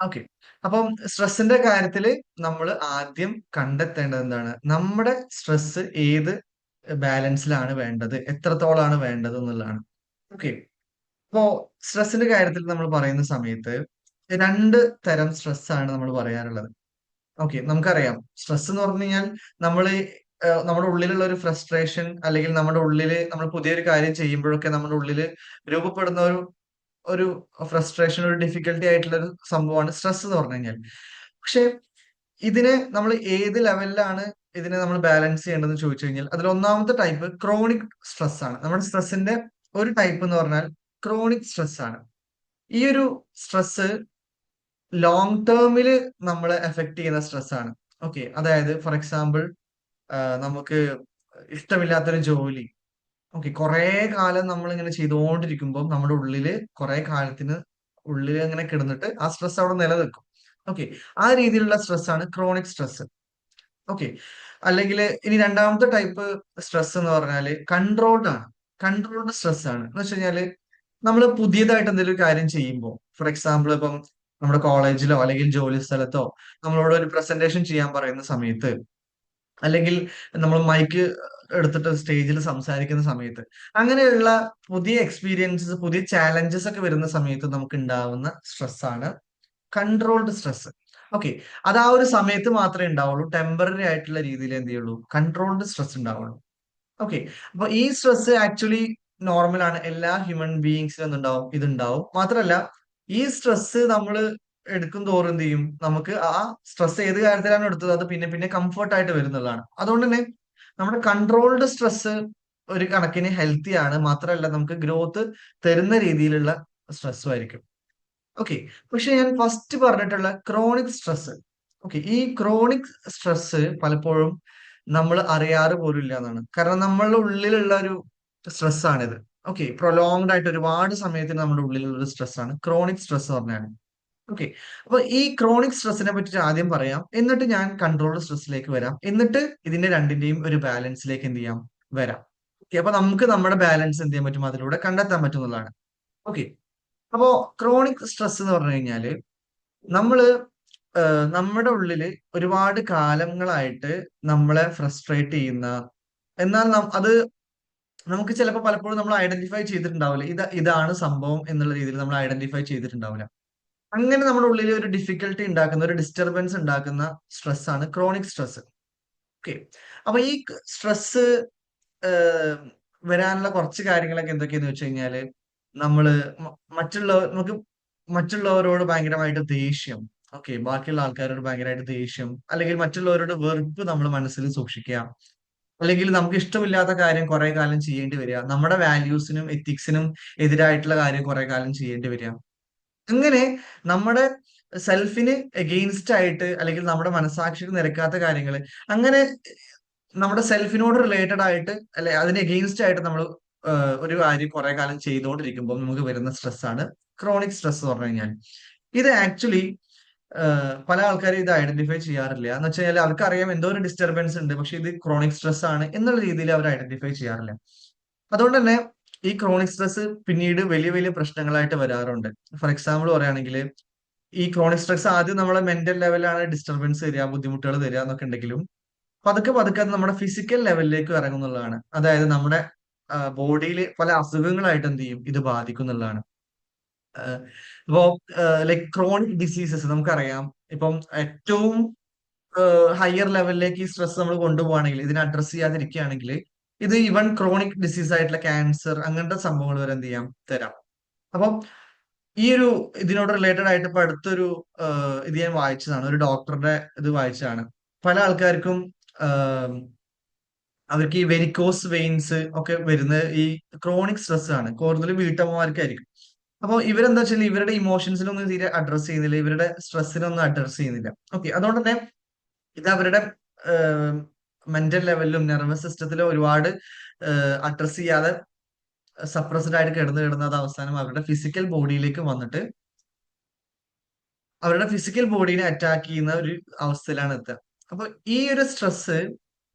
Okay. അപ്പം സ്ട്രെസ്സിന്റെ കാര്യത്തില് നമ്മൾ ആദ്യം കണ്ടെത്തേണ്ടത് എന്താണ്? നമ്മുടെ സ്ട്രെസ് ഏത് ബാലൻസിലാണ് വേണ്ടത്? എത്രത്തോളാണ് വേണ്ടത് എന്നുള്ളതാണ്. ഓക്കെ. അപ്പോ സ്ട്രെസ്സിന്റെ കാര്യത്തിൽ നമ്മൾ പറയുന്ന സമയത്ത് 2 തരം സ്ട്രെസ്സാണ് നമ്മൾ പറയാറുള്ളത്. ഓക്കെ. നമുക്കറിയാം സ്ട്രെസ് എന്ന് പറഞ്ഞു കഴിഞ്ഞാൽ നമ്മള് നമ്മുടെ ഉള്ളിലുള്ള ഒരു ഫ്രസ്ട്രേഷൻ അല്ലെങ്കിൽ നമ്മുടെ ഉള്ളില് നമ്മൾ പുതിയൊരു കാര്യം ചെയ്യുമ്പോഴൊക്കെ നമ്മുടെ ഉള്ളില് രൂപപ്പെടുന്ന ഒരു ഒരു ഫ്രസ്ട്രേഷൻ, ഒരു ഡിഫിക്കൽട്ടി ആയിട്ടുള്ള ഒരു സംഭവമാണ് സ്ട്രെസ് എന്ന് പറഞ്ഞു കഴിഞ്ഞാൽ. പക്ഷെ ഇതിനെ നമ്മൾ ഏത് ലെവലിലാണ് ഇതിനെ നമ്മൾ ബാലൻസ് ചെയ്യേണ്ടതെന്ന് ചോദിച്ചു കഴിഞ്ഞാൽ അതിൽ ഒന്നാമത്തെ ടൈപ്പ് ക്രോണിക് സ്ട്രെസ് ആണ്. നമ്മുടെ സ്ട്രെസ്സിന്റെ ഒരു ടൈപ്പ് എന്ന് പറഞ്ഞാൽ ക്രോണിക് സ്ട്രെസ് ആണ്. ഈ ഒരു സ്ട്രെസ് ലോങ് ടേമില് നമ്മളെ എഫക്ട് ചെയ്യുന്ന സ്ട്രെസ് ആണ്. ഓക്കെ. അതായത് ഫോർ എക്സാമ്പിൾ നമുക്ക് ഇഷ്ടമില്ലാത്തൊരു ജോലി, ഓക്കെ, കുറേ കാലം നമ്മളിങ്ങനെ ചെയ്തുകൊണ്ടിരിക്കുമ്പോൾ നമ്മുടെ ഉള്ളില് കുറേ കാലത്തിന് ഉള്ളിൽ അങ്ങനെ കിടന്നിട്ട് ആ സ്ട്രെസ് അവിടെ നിലനിൽക്കും. ഓക്കെ. ആ രീതിയിലുള്ള സ്ട്രെസ് ആണ് ക്രോണിക് സ്ട്രെസ്. ഓക്കെ. അല്ലെങ്കിൽ ഇനി രണ്ടാമത്തെ ടൈപ്പ് സ്ട്രെസ് എന്ന് പറഞ്ഞാല് കൺട്രോൾഡ് ആണ്. കൺട്രോൾഡ് സ്ട്രെസ് ആണ്. എന്ന് വെച്ച് കഴിഞ്ഞാല് നമ്മൾ പുതിയതായിട്ട് എന്തെങ്കിലും ഒരു കാര്യം ചെയ്യുമ്പോൾ, ഫോർ എക്സാമ്പിൾ ഇപ്പം നമ്മുടെ കോളേജിലോ അല്ലെങ്കിൽ ജോലി സ്ഥലത്തോ നമ്മളോട് ഒരു പ്രസന്റേഷൻ ചെയ്യാൻ പറയുന്ന സമയത്ത്, അല്ലെങ്കിൽ നമ്മൾ മൈക്ക് എടുത്തിട്ട് സ്റ്റേജിൽ സംസാരിക്കുന്ന സമയത്ത്, അങ്ങനെയുള്ള പുതിയ എക്സ്പീരിയൻസസ്, പുതിയ ചാലഞ്ചസ് ഒക്കെ വരുന്ന സമയത്ത് നമുക്ക് ഉണ്ടാവുന്ന സ്ട്രെസ് ആണ് കൺട്രോൾഡ് സ്ട്രെസ്. ഓക്കെ. അത് ആ ഒരു സമയത്ത് മാത്രമേ ഉണ്ടാവുള്ളൂ. ടെമ്പററി ആയിട്ടുള്ള രീതിയിൽ എന്ത് ചെയ്യുള്ളൂ, കൺട്രോൾഡ് സ്ട്രെസ് ഉണ്ടാവുള്ളൂ. ഓക്കെ. അപ്പൊ ഈ സ്ട്രെസ് ആക്ച്വലി നോർമൽ ആണ്. എല്ലാ ഹ്യൂമൻ ബീയിങ്സിനും എന്തുണ്ടാവും, ഇതുണ്ടാവും. മാത്രമല്ല ഈ സ്ട്രെസ് നമ്മൾ എടുക്കും തോറും എന്ത് ചെയ്യും, നമുക്ക് ആ സ്ട്രെസ് ഏത് കാര്യത്തിലാണ് എടുത്തത് അത് പിന്നെ പിന്നെ കംഫർട്ട് ആയിട്ട് വരുന്നതാണ്. അതുകൊണ്ട് തന്നെ നമ്മുടെ കൺട്രോൾഡ് സ്ട്രെസ് ഒരു കണക്കിന് ഹെൽത്തി ആണ്. മാത്രമല്ല നമുക്ക് ഗ്രോത്ത് തരുന്ന രീതിയിലുള്ള സ്ട്രെസ്സും ആയിരിക്കും. ഓക്കെ. പക്ഷെ ഞാൻ ഫസ്റ്റ് പറഞ്ഞിട്ടുള്ള ക്രോണിക് സ്ട്രെസ്, ഓക്കെ, ഈ ക്രോണിക് സ്ട്രെസ് പലപ്പോഴും നമ്മൾ അറിയാറ് പോലും ഇല്ല എന്നാണ്. കാരണം നമ്മളുടെ ഉള്ളിലുള്ള ഒരു സ്ട്രെസ് ആണിത്. ഓക്കെ. പ്രൊലോങ്ഡ് ആയിട്ട് ഒരുപാട് സമയത്തിന് നമ്മുടെ ഉള്ളിലുള്ള ഒരു സ്ട്രെസ് ആണ് ക്രോണിക് സ്ട്രെസ് പറഞ്ഞാൽ. ഓക്കെ. അപ്പൊ ഈ ക്രോണിക് സ്ട്രെസ്സിനെ പറ്റിയിട്ട് ആദ്യം പറയാം. എന്നിട്ട് ഞാൻ കൺട്രോൾഡ് സ്ട്രെസ്സിലേക്ക് വരാം. എന്നിട്ട് ഇതിന്റെ രണ്ടിന്റെയും ഒരു ബാലൻസിലേക്ക് എന്ത് ചെയ്യാം, വരാം. ഓക്കെ. അപ്പൊ നമുക്ക് നമ്മുടെ ബാലൻസ് എന്ത് ചെയ്യാൻ പറ്റും, അതിലൂടെ കണ്ടെത്താൻ പറ്റുന്നതാണ്. ഓക്കെ. അപ്പോ ക്രോണിക് സ്ട്രെസ് എന്ന് പറഞ്ഞു കഴിഞ്ഞാല് നമ്മള് നമ്മുടെ ഉള്ളില് ഒരുപാട് കാലങ്ങളായിട്ട് നമ്മളെ ഫ്രസ്ട്രേറ്റ് ചെയ്യുന്ന, എന്നാൽ അത് നമുക്ക് ചിലപ്പോൾ പലപ്പോഴും നമ്മൾ ഐഡന്റിഫൈ ചെയ്തിട്ടുണ്ടാവില്ല. ഇതാണ് സംഭവം എന്നുള്ള രീതിയിൽ നമ്മൾ ഐഡന്റിഫൈ ചെയ്തിട്ടുണ്ടാവില്ല. അങ്ങനെ നമ്മുടെ ഉള്ളിൽ ഒരു ഡിഫിക്കൽട്ടി ഉണ്ടാക്കുന്ന, ഒരു ഡിസ്റ്റർബൻസ് ഉണ്ടാക്കുന്ന സ്ട്രെസ് ആണ് ക്രോണിക് സ്ട്രെസ്. ഓക്കെ. അപ്പൊ ഈ സ്ട്രെസ് വരാനുള്ള കുറച്ച് കാര്യങ്ങളൊക്കെ എന്തൊക്കെയാന്ന് വെച്ച് കഴിഞ്ഞാല് നമ്മള് നമുക്ക് മറ്റുള്ളവരോട് ഭയങ്കരമായിട്ട് ദേഷ്യം, ഓക്കെ, ബാക്കിയുള്ള ആൾക്കാരോട് ഭയങ്കരമായിട്ട് ദേഷ്യം, അല്ലെങ്കിൽ മറ്റുള്ളവരോട് വെറുപ്പ് നമ്മൾ മനസ്സിൽ സൂക്ഷിക്കുക, അല്ലെങ്കിൽ നമുക്ക് ഇഷ്ടമില്ലാത്ത കാര്യം കുറെ കാലം ചെയ്യേണ്ടി വരിക, നമ്മുടെ വാല്യൂസിനും എത്തിക്സിനും എതിരായിട്ടുള്ള കാര്യം കുറെ കാലം ചെയ്യേണ്ടി വരിക. അങ്ങനെ നമ്മുടെ സെൽഫിന് എഗെയിൻസ്റ്റ് ആയിട്ട്, അല്ലെങ്കിൽ നമ്മുടെ മനസാക്ഷിക്ക് നിരക്കാത്ത കാര്യങ്ങൾ, അങ്ങനെ നമ്മുടെ സെൽഫിനോട് റിലേറ്റഡ് ആയിട്ട്, അല്ലെ അതിന് എഗെയിൻസ്റ്റ് ആയിട്ട് നമ്മൾ ഒരു കാര്യം കുറെ കാലം ചെയ്തുകൊണ്ടിരിക്കുമ്പോൾ നമുക്ക് വരുന്ന സ്ട്രെസ് ആണ് ക്രോണിക് സ്ട്രെസ് എന്ന് പറഞ്ഞു കഴിഞ്ഞാൽ. ഇത് ആക്ച്വലി പല ആൾക്കാരും ഇത് ഐഡന്റിഫൈ ചെയ്യാറില്ല. എന്ന് വെച്ച് കഴിഞ്ഞാൽ അവർക്കറിയാം എന്തോ ഒരു ഡിസ്റ്റർബൻസ് ഉണ്ട്, പക്ഷെ ഇത് ക്രോണിക് സ്ട്രെസ് ആണ് എന്നുള്ള രീതിയിൽ അവർ ഐഡന്റിഫൈ ചെയ്യാറില്ല. അതുകൊണ്ട് തന്നെ ഈ ക്രോണിക് സ്ട്രെസ് പിന്നീട് വലിയ വലിയ പ്രശ്നങ്ങളായിട്ട് വരാറുണ്ട്. ഫോർ എക്സാമ്പിൾ പറയുകയാണെങ്കിൽ, ഈ ക്രോണിക് സ്ട്രെസ് ആദ്യം നമ്മളെ മെന്റൽ ലെവലിലാണ് ഡിസ്റ്റർബൻസ് തരിക, ബുദ്ധിമുട്ടുകൾ തരിക എന്നൊക്കെ ഉണ്ടെങ്കിലും പതുക്കെ പതുക്കെ അത് നമ്മുടെ ഫിസിക്കൽ ലെവലിലേക്ക് ഇറങ്ങുന്നുള്ളതാണ്. അതായത് നമ്മുടെ ബോഡിയിൽ പല അസുഖങ്ങളായിട്ട് എന്ത് ചെയ്യും, ഇത് ബാധിക്കും എന്നുള്ളതാണ്. ആഹ് ഇപ്പോ ലൈക് ക്രോണിക് ഡിസീസസ് നമുക്കറിയാം. ഇപ്പം ഏറ്റവും ഹയർ ലെവലിലേക്ക് ഈ സ്ട്രെസ് നമ്മൾ കൊണ്ടുപോവാണെങ്കിൽ, ഇതിനെ അഡ്രസ് ചെയ്യാതിരിക്കുകയാണെങ്കിൽ, ഇത് ഈവൻ ക്രോണിക് ഡിസീസ് ആയിട്ടുള്ള ക്യാൻസർ അങ്ങനത്തെ സംഭവങ്ങൾ വരെ എന്ത് ചെയ്യാം, തരാം. അപ്പം ഈ ഒരു ഇതിനോട് റിലേറ്റഡ് ആയിട്ട് ഇപ്പൊ അടുത്തൊരു ഇത് ഞാൻ വായിച്ചതാണ്, ഒരു ഡോക്ടറുടെ ഇത് വായിച്ചതാണ്. പല ആൾക്കാർക്കും അവർക്ക് ഈ വെരിക്കോസ് വെയിൻസ് ഒക്കെ വരുന്നത് ഈ ക്രോണിക് സ്ട്രെസ് ആണ്. കൂടുതലും വീട്ടമ്മമാർക്കായിരിക്കും. അപ്പൊ ഇവരെന്താ വെച്ചാൽ ഇവരുടെ ഇമോഷൻസിനൊന്നും തീരെ അഡ്രസ് ചെയ്യുന്നില്ല, ഇവരുടെ സ്ട്രെസ്സിനൊന്നും അഡ്രസ് ചെയ്യുന്നില്ല. ഓക്കെ. അതുകൊണ്ട് തന്നെ ഇത് അവരുടെ മെന്റൽ ലെവലിലും നെർവസ് സിസ്റ്റത്തിലും ഒരുപാട് അഡ്രസ് ചെയ്യാതെ സപ്രസ്ഡ് ആയിട്ട് കിടന്ന് കിടന്ന് അത് അവസാനം അവരുടെ ഫിസിക്കൽ ബോഡിയിലേക്ക് വന്നിട്ട് അവരുടെ ഫിസിക്കൽ ബോഡീനെ അറ്റാക്ക് ചെയ്യുന്ന ഒരു അവസ്ഥയിലാണ് എത്തുക. അപ്പൊ ഈ ഒരു സ്ട്രെസ്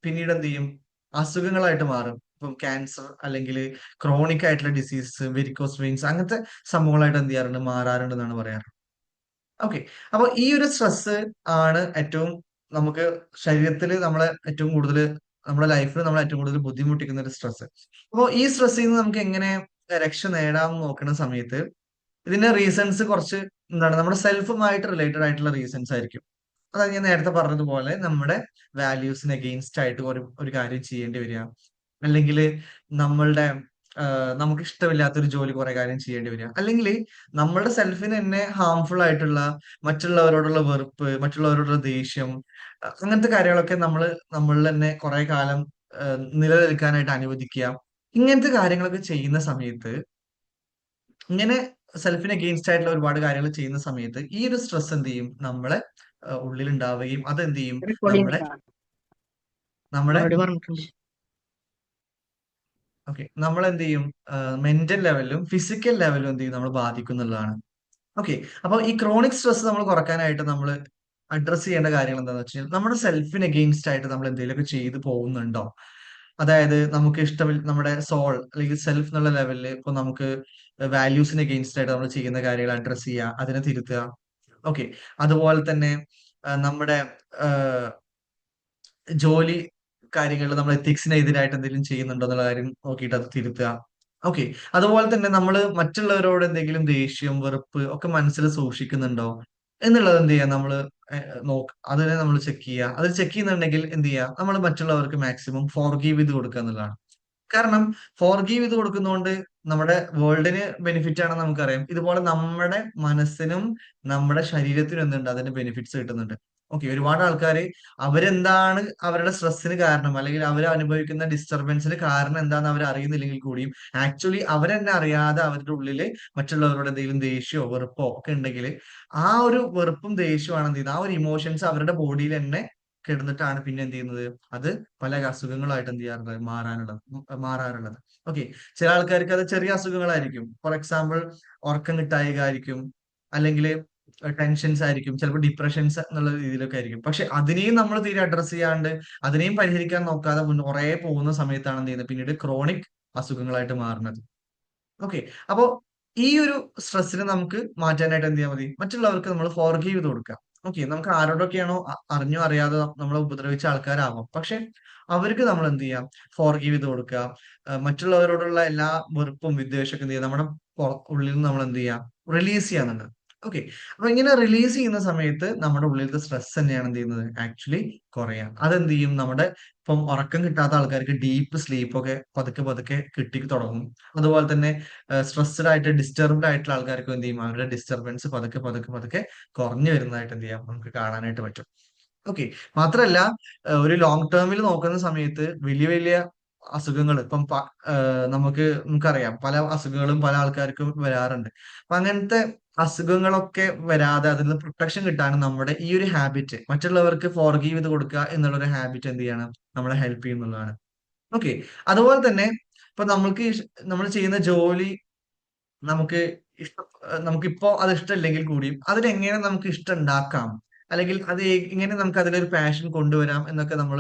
പിന്നീട് എന്ത് ചെയ്യും, അസുഖങ്ങളായിട്ട് മാറും. ഇപ്പം ക്യാൻസർ അല്ലെങ്കിൽ ക്രോണിക് ആയിട്ടുള്ള ഡിസീസ്, വെരിക്കോസ് വെയിൻസ്, അങ്ങനത്തെ സംഭവങ്ങളായിട്ട് എന്ത് ചെയ്യാറുണ്ട്, മാറാറുണ്ട് എന്നാണ് പറയാറ്. ഓക്കെ. അപ്പൊ ഈ ഒരു സ്ട്രെസ് ആണ് ഏറ്റവും നമുക്ക് ശരീരത്തിൽ നമ്മളെ ഏറ്റവും കൂടുതൽ, നമ്മുടെ ലൈഫിൽ നമ്മളെ ഏറ്റവും കൂടുതൽ ബുദ്ധിമുട്ടിക്കുന്ന ഒരു സ്ട്രെസ്. അപ്പോൾ ഈ സ്ട്രെസ്സിൽ നിന്ന് നമുക്ക് എങ്ങനെ രക്ഷ നേടാമെന്ന് നോക്കുന്ന സമയത്ത് ഇതിന്റെ റീസൺസ് കുറച്ച് എന്താണ്, നമ്മുടെ സെൽഫുമായിട്ട് റിലേറ്റഡ് ആയിട്ടുള്ള റീസൺസ് ആയിരിക്കും. അതായത് ഞാൻ നേരത്തെ പറഞ്ഞതുപോലെ നമ്മുടെ വാല്യൂസിന് അഗെയിൻസ്റ്റ് ആയിട്ട് ഒരു കാര്യം ചെയ്യേണ്ടി വരിക, അല്ലെങ്കിൽ നമ്മളുടെ നമുക്ക് ഇഷ്ടമില്ലാത്ത ഒരു ജോലി കുറെ കാര്യം ചെയ്യേണ്ടി വരിക, അല്ലെങ്കിൽ നമ്മളുടെ സെൽഫിന് തന്നെ ഹാംഫുൾ ആയിട്ടുള്ള മറ്റുള്ളവരോടുള്ള വെറുപ്പ്, മറ്റുള്ളവരോടുള്ള ദേഷ്യം, അങ്ങനത്തെ കാര്യങ്ങളൊക്കെ നമ്മളിൽ തന്നെ കുറെ കാലം നിലനിൽക്കാനായിട്ട് അനുവദിക്കുക. ഇങ്ങനത്തെ കാര്യങ്ങളൊക്കെ ചെയ്യുന്ന സമയത്ത്, ഇങ്ങനെ സെൽഫിന് അഗെയിൻസ്റ്റ് ആയിട്ടുള്ള ഒരുപാട് കാര്യങ്ങൾ ചെയ്യുന്ന സമയത്ത് ഈ ഒരു സ്ട്രെസ് എന്ത് ചെയ്യും, നമ്മളെ ഉള്ളിൽ ഉണ്ടാവുകയും അത് എന്ത് ചെയ്യും, റെക്കോർഡിംഗ് നമ്മുടെ നമ്മുടെ ഓൾറെഡി പറഞ്ഞിട്ടുണ്ട്. ഓക്കെ, നമ്മൾ എന്ത് ചെയ്യും, മെന്റൽ ലെവലിലും ഫിസിക്കൽ ലെവലിലും എന്ത് ചെയ്യും, നമ്മൾ ബാധിക്കുന്നുള്ളതാണ്. ഓക്കെ. അപ്പൊ ഈ ക്രോണിക് സ്ട്രെസ് നമ്മൾ കുറക്കാനായിട്ട് നമ്മൾ അഡ്രസ് ചെയ്യേണ്ട കാര്യങ്ങൾ എന്താണെന്ന് വെച്ചാൽ, നമ്മുടെ സെൽഫിന് അഗെയിൻസ്റ്റ് ആയിട്ട് നമ്മൾ എന്തെങ്കിലുമൊക്കെ ചെയ്തു പോകുന്നുണ്ടോ. അതായത് നമുക്ക് ഇഷ്ടമില്ല, നമ്മുടെ സോൾ അല്ലെങ്കിൽ സെൽഫ് എന്നുള്ള ലെവലിൽ ഇപ്പൊ നമുക്ക് വാല്യൂസിന് അഗെയിൻസ്റ്റ് ആയിട്ട് നമ്മൾ ചെയ്യുന്ന കാര്യങ്ങൾ അഡ്രസ് ചെയ്യുക, അതിനെ തിരുത്തുക. ഓക്കെ. അതുപോലെ തന്നെ നമ്മുടെ ജോലി കാര്യങ്ങളിൽ നമ്മൾ എത്തിക്സിന് എതിരായിട്ട് എന്തെങ്കിലും ചെയ്യുന്നുണ്ടോ എന്നുള്ള കാര്യം നോക്കിയിട്ട് അത് തിരുത്തുക. ഓക്കെ. അതുപോലെ തന്നെ നമ്മൾ മറ്റുള്ളവരോട് എന്തെങ്കിലും ദേഷ്യം, വെറുപ്പ് ഒക്കെ മനസ്സിൽ സൂക്ഷിക്കുന്നുണ്ടോ എന്നുള്ളത് എന്ത് ചെയ്യുക, നമ്മൾ അതിനെ നമ്മൾ ചെക്ക് ചെയ്യുക. അത് ചെക്ക് ചെയ്യുന്നുണ്ടെങ്കിൽ എന്ത് ചെയ്യുക, നമ്മൾ മറ്റുള്ളവർക്ക് മാക്സിമം ഫോർഗീവ് ചെയ്ത് കൊടുക്കുക എന്നുള്ളതാണ്. കാരണം ഫോർഗീവ് ചെയ്ത് കൊടുക്കുന്നതുകൊണ്ട് നമ്മുടെ വേൾഡിന് ബെനിഫിറ്റ് ആണെന്ന് നമുക്കറിയാം. ഇതുപോലെ നമ്മുടെ മനസ്സിനും നമ്മുടെ ശരീരത്തിനും എന്തുണ്ട്, അതിന്റെ ബെനിഫിറ്റ്സ് കിട്ടുന്നുണ്ട്. ഓക്കെ. ഒരുപാട് ആൾക്കാര് അവരെന്താണ് അവരുടെ സ്ട്രെസ്സിന് കാരണം, അല്ലെങ്കിൽ അവർ അനുഭവിക്കുന്ന ഡിസ്റ്റർബൻസിന് കാരണം എന്താന്ന് അവർ അറിയുന്നില്ലെങ്കിൽ കൂടിയും ആക്ച്വലി അവരെന്നെ അറിയാതെ അവരുടെ ഉള്ളില് മറ്റുള്ളവരോട് എന്തെങ്കിലും ദേഷ്യമോ വെറുപ്പോ ഒക്കെ ഉണ്ടെങ്കിൽ ആ ഒരു വെറുപ്പും ദേഷ്യമാണ് എന്ത് ചെയ്യുന്നത്, ആ ഒരു ഇമോഷൻസ് അവരുടെ ബോഡിയിൽ തന്നെ കിടന്നിട്ടാണ് പിന്നെ എന്ത് ചെയ്യുന്നത്, അത് പല അസുഖങ്ങളായിട്ട് എന്ത് ചെയ്യാറുള്ളത്, മാറാറുള്ളത്. ഓക്കെ. ചില ആൾക്കാർക്ക് അത് ചെറിയ അസുഖങ്ങളായിരിക്കും. ഫോർ എക്സാമ്പിൾ ഉറക്കം കിട്ടായിക ആയിരിക്കും, അല്ലെങ്കിൽ ടെൻഷൻസ് ആയിരിക്കും, ചിലപ്പോൾ ഡിപ്രഷൻസ് എന്നുള്ള രീതിയിലൊക്കെ ആയിരിക്കും. പക്ഷെ അതിനെയും നമ്മൾ തീരെ അഡ്രസ് ചെയ്യാണ്ട് അതിനെയും പരിഹരിക്കാൻ നോക്കാതെ കുറെ പോകുന്ന സമയത്താണ് എന്ത് ചെയ്യുന്നത്, പിന്നീട് ക്രോണിക് അസുഖങ്ങളായിട്ട് മാറുന്നത്. ഓക്കെ. അപ്പോ ഈ ഒരു സ്ട്രെസ്സിനെ നമുക്ക് മാറ്റാനായിട്ട് എന്ത് ചെയ്യാൻ മതി, മറ്റുള്ളവർക്ക് നമ്മൾ ഫോർഗീവ് ചെയ്ത് കൊടുക്കുക. ഓക്കെ. നമുക്ക് ആരോടൊക്കെയാണോ അറിഞ്ഞോ അറിയാതെ നമ്മളെ ഉപദ്രവിച്ച ആൾക്കാരാവാം, പക്ഷെ അവർക്ക് നമ്മൾ എന്ത് ചെയ്യാം, ഫോർഗീവ് ചെയ്ത് കൊടുക്കുക. മറ്റുള്ളവരോടുള്ള എല്ലാ വെറുപ്പും വിദ്വേഷമൊക്കെ എന്ത് ചെയ്യുക, നമ്മുടെ ഉള്ളിൽ നിന്ന് നമ്മൾ എന്ത് ചെയ്യാം, റിലീസ് ചെയ്യാന്നുണ്ട്. ഓക്കെ. അപ്പൊ ഇങ്ങനെ റിലീസ് ചെയ്യുന്ന സമയത്ത് നമ്മുടെ ഉള്ളിലത്തെ സ്ട്രെസ് തന്നെയാണ് എന്ത് ചെയ്യുന്നത്, ആക്ച്വലി കുറയാം. അതെന്ത് ചെയ്യും, നമ്മുടെ ഇപ്പം ഉറക്കം കിട്ടാത്ത ആൾക്കാർക്ക് ഡീപ്പ് സ്ലീപ്പ് ഒക്കെ പതുക്കെ പതുക്കെ കിട്ടി തുടങ്ങും. അതുപോലെ തന്നെ സ്ട്രെസ്ഡ് ആയിട്ട് ഡിസ്റ്റർബ്ഡ് ആയിട്ടുള്ള ആൾക്കാർക്ക് എന്ത് ചെയ്യും, അവരുടെ ഡിസ്റ്റർബൻസ് പതുക്കെ പതുക്കെ പതുക്കെ കുറഞ്ഞു വരുന്നതായിട്ട് എന്ത് ചെയ്യാം, നമുക്ക് കാണാനായിട്ട് പറ്റും. ഓക്കെ. മാത്രല്ല ഒരു ലോങ് ടേമിൽ നോക്കുന്ന സമയത്ത് വലിയ വലിയ അസുഖങ്ങൾ ഇപ്പം നമുക്കറിയാം പല അസുഖങ്ങളും പല ആൾക്കാർക്കും വരാറുണ്ട്. അപ്പൊ അങ്ങനത്തെ അസുഖങ്ങളൊക്കെ വരാതെ അതിൽ നിന്ന് പ്രൊട്ടക്ഷൻ കിട്ടാനും നമ്മുടെ ഈ ഒരു ഹാബിറ്റ്, മറ്റുള്ളവർക്ക് ഫോർഗീവ് ചെയ്ത് കൊടുക്കുക എന്നുള്ള ഒരു ഹാബിറ്റ് എന്ത് ചെയ്യണം, നമ്മളെ ഹെൽപ്പ് ചെയ്യുന്നുള്ളതാണ്. ഓക്കെ. അതുപോലെ തന്നെ ഇപ്പൊ നമ്മൾ ചെയ്യുന്ന ജോലി നമുക്ക് നമുക്കിപ്പോ അത് ഇഷ്ടമില്ലെങ്കിൽ കൂടിയും അതിനെങ്ങനെ നമുക്ക് ഇഷ്ടം ഉണ്ടാക്കാം, അല്ലെങ്കിൽ അത് എങ്ങനെ നമുക്ക് അതിലൊരു പാഷൻ കൊണ്ടുവരാം എന്നൊക്കെ നമ്മൾ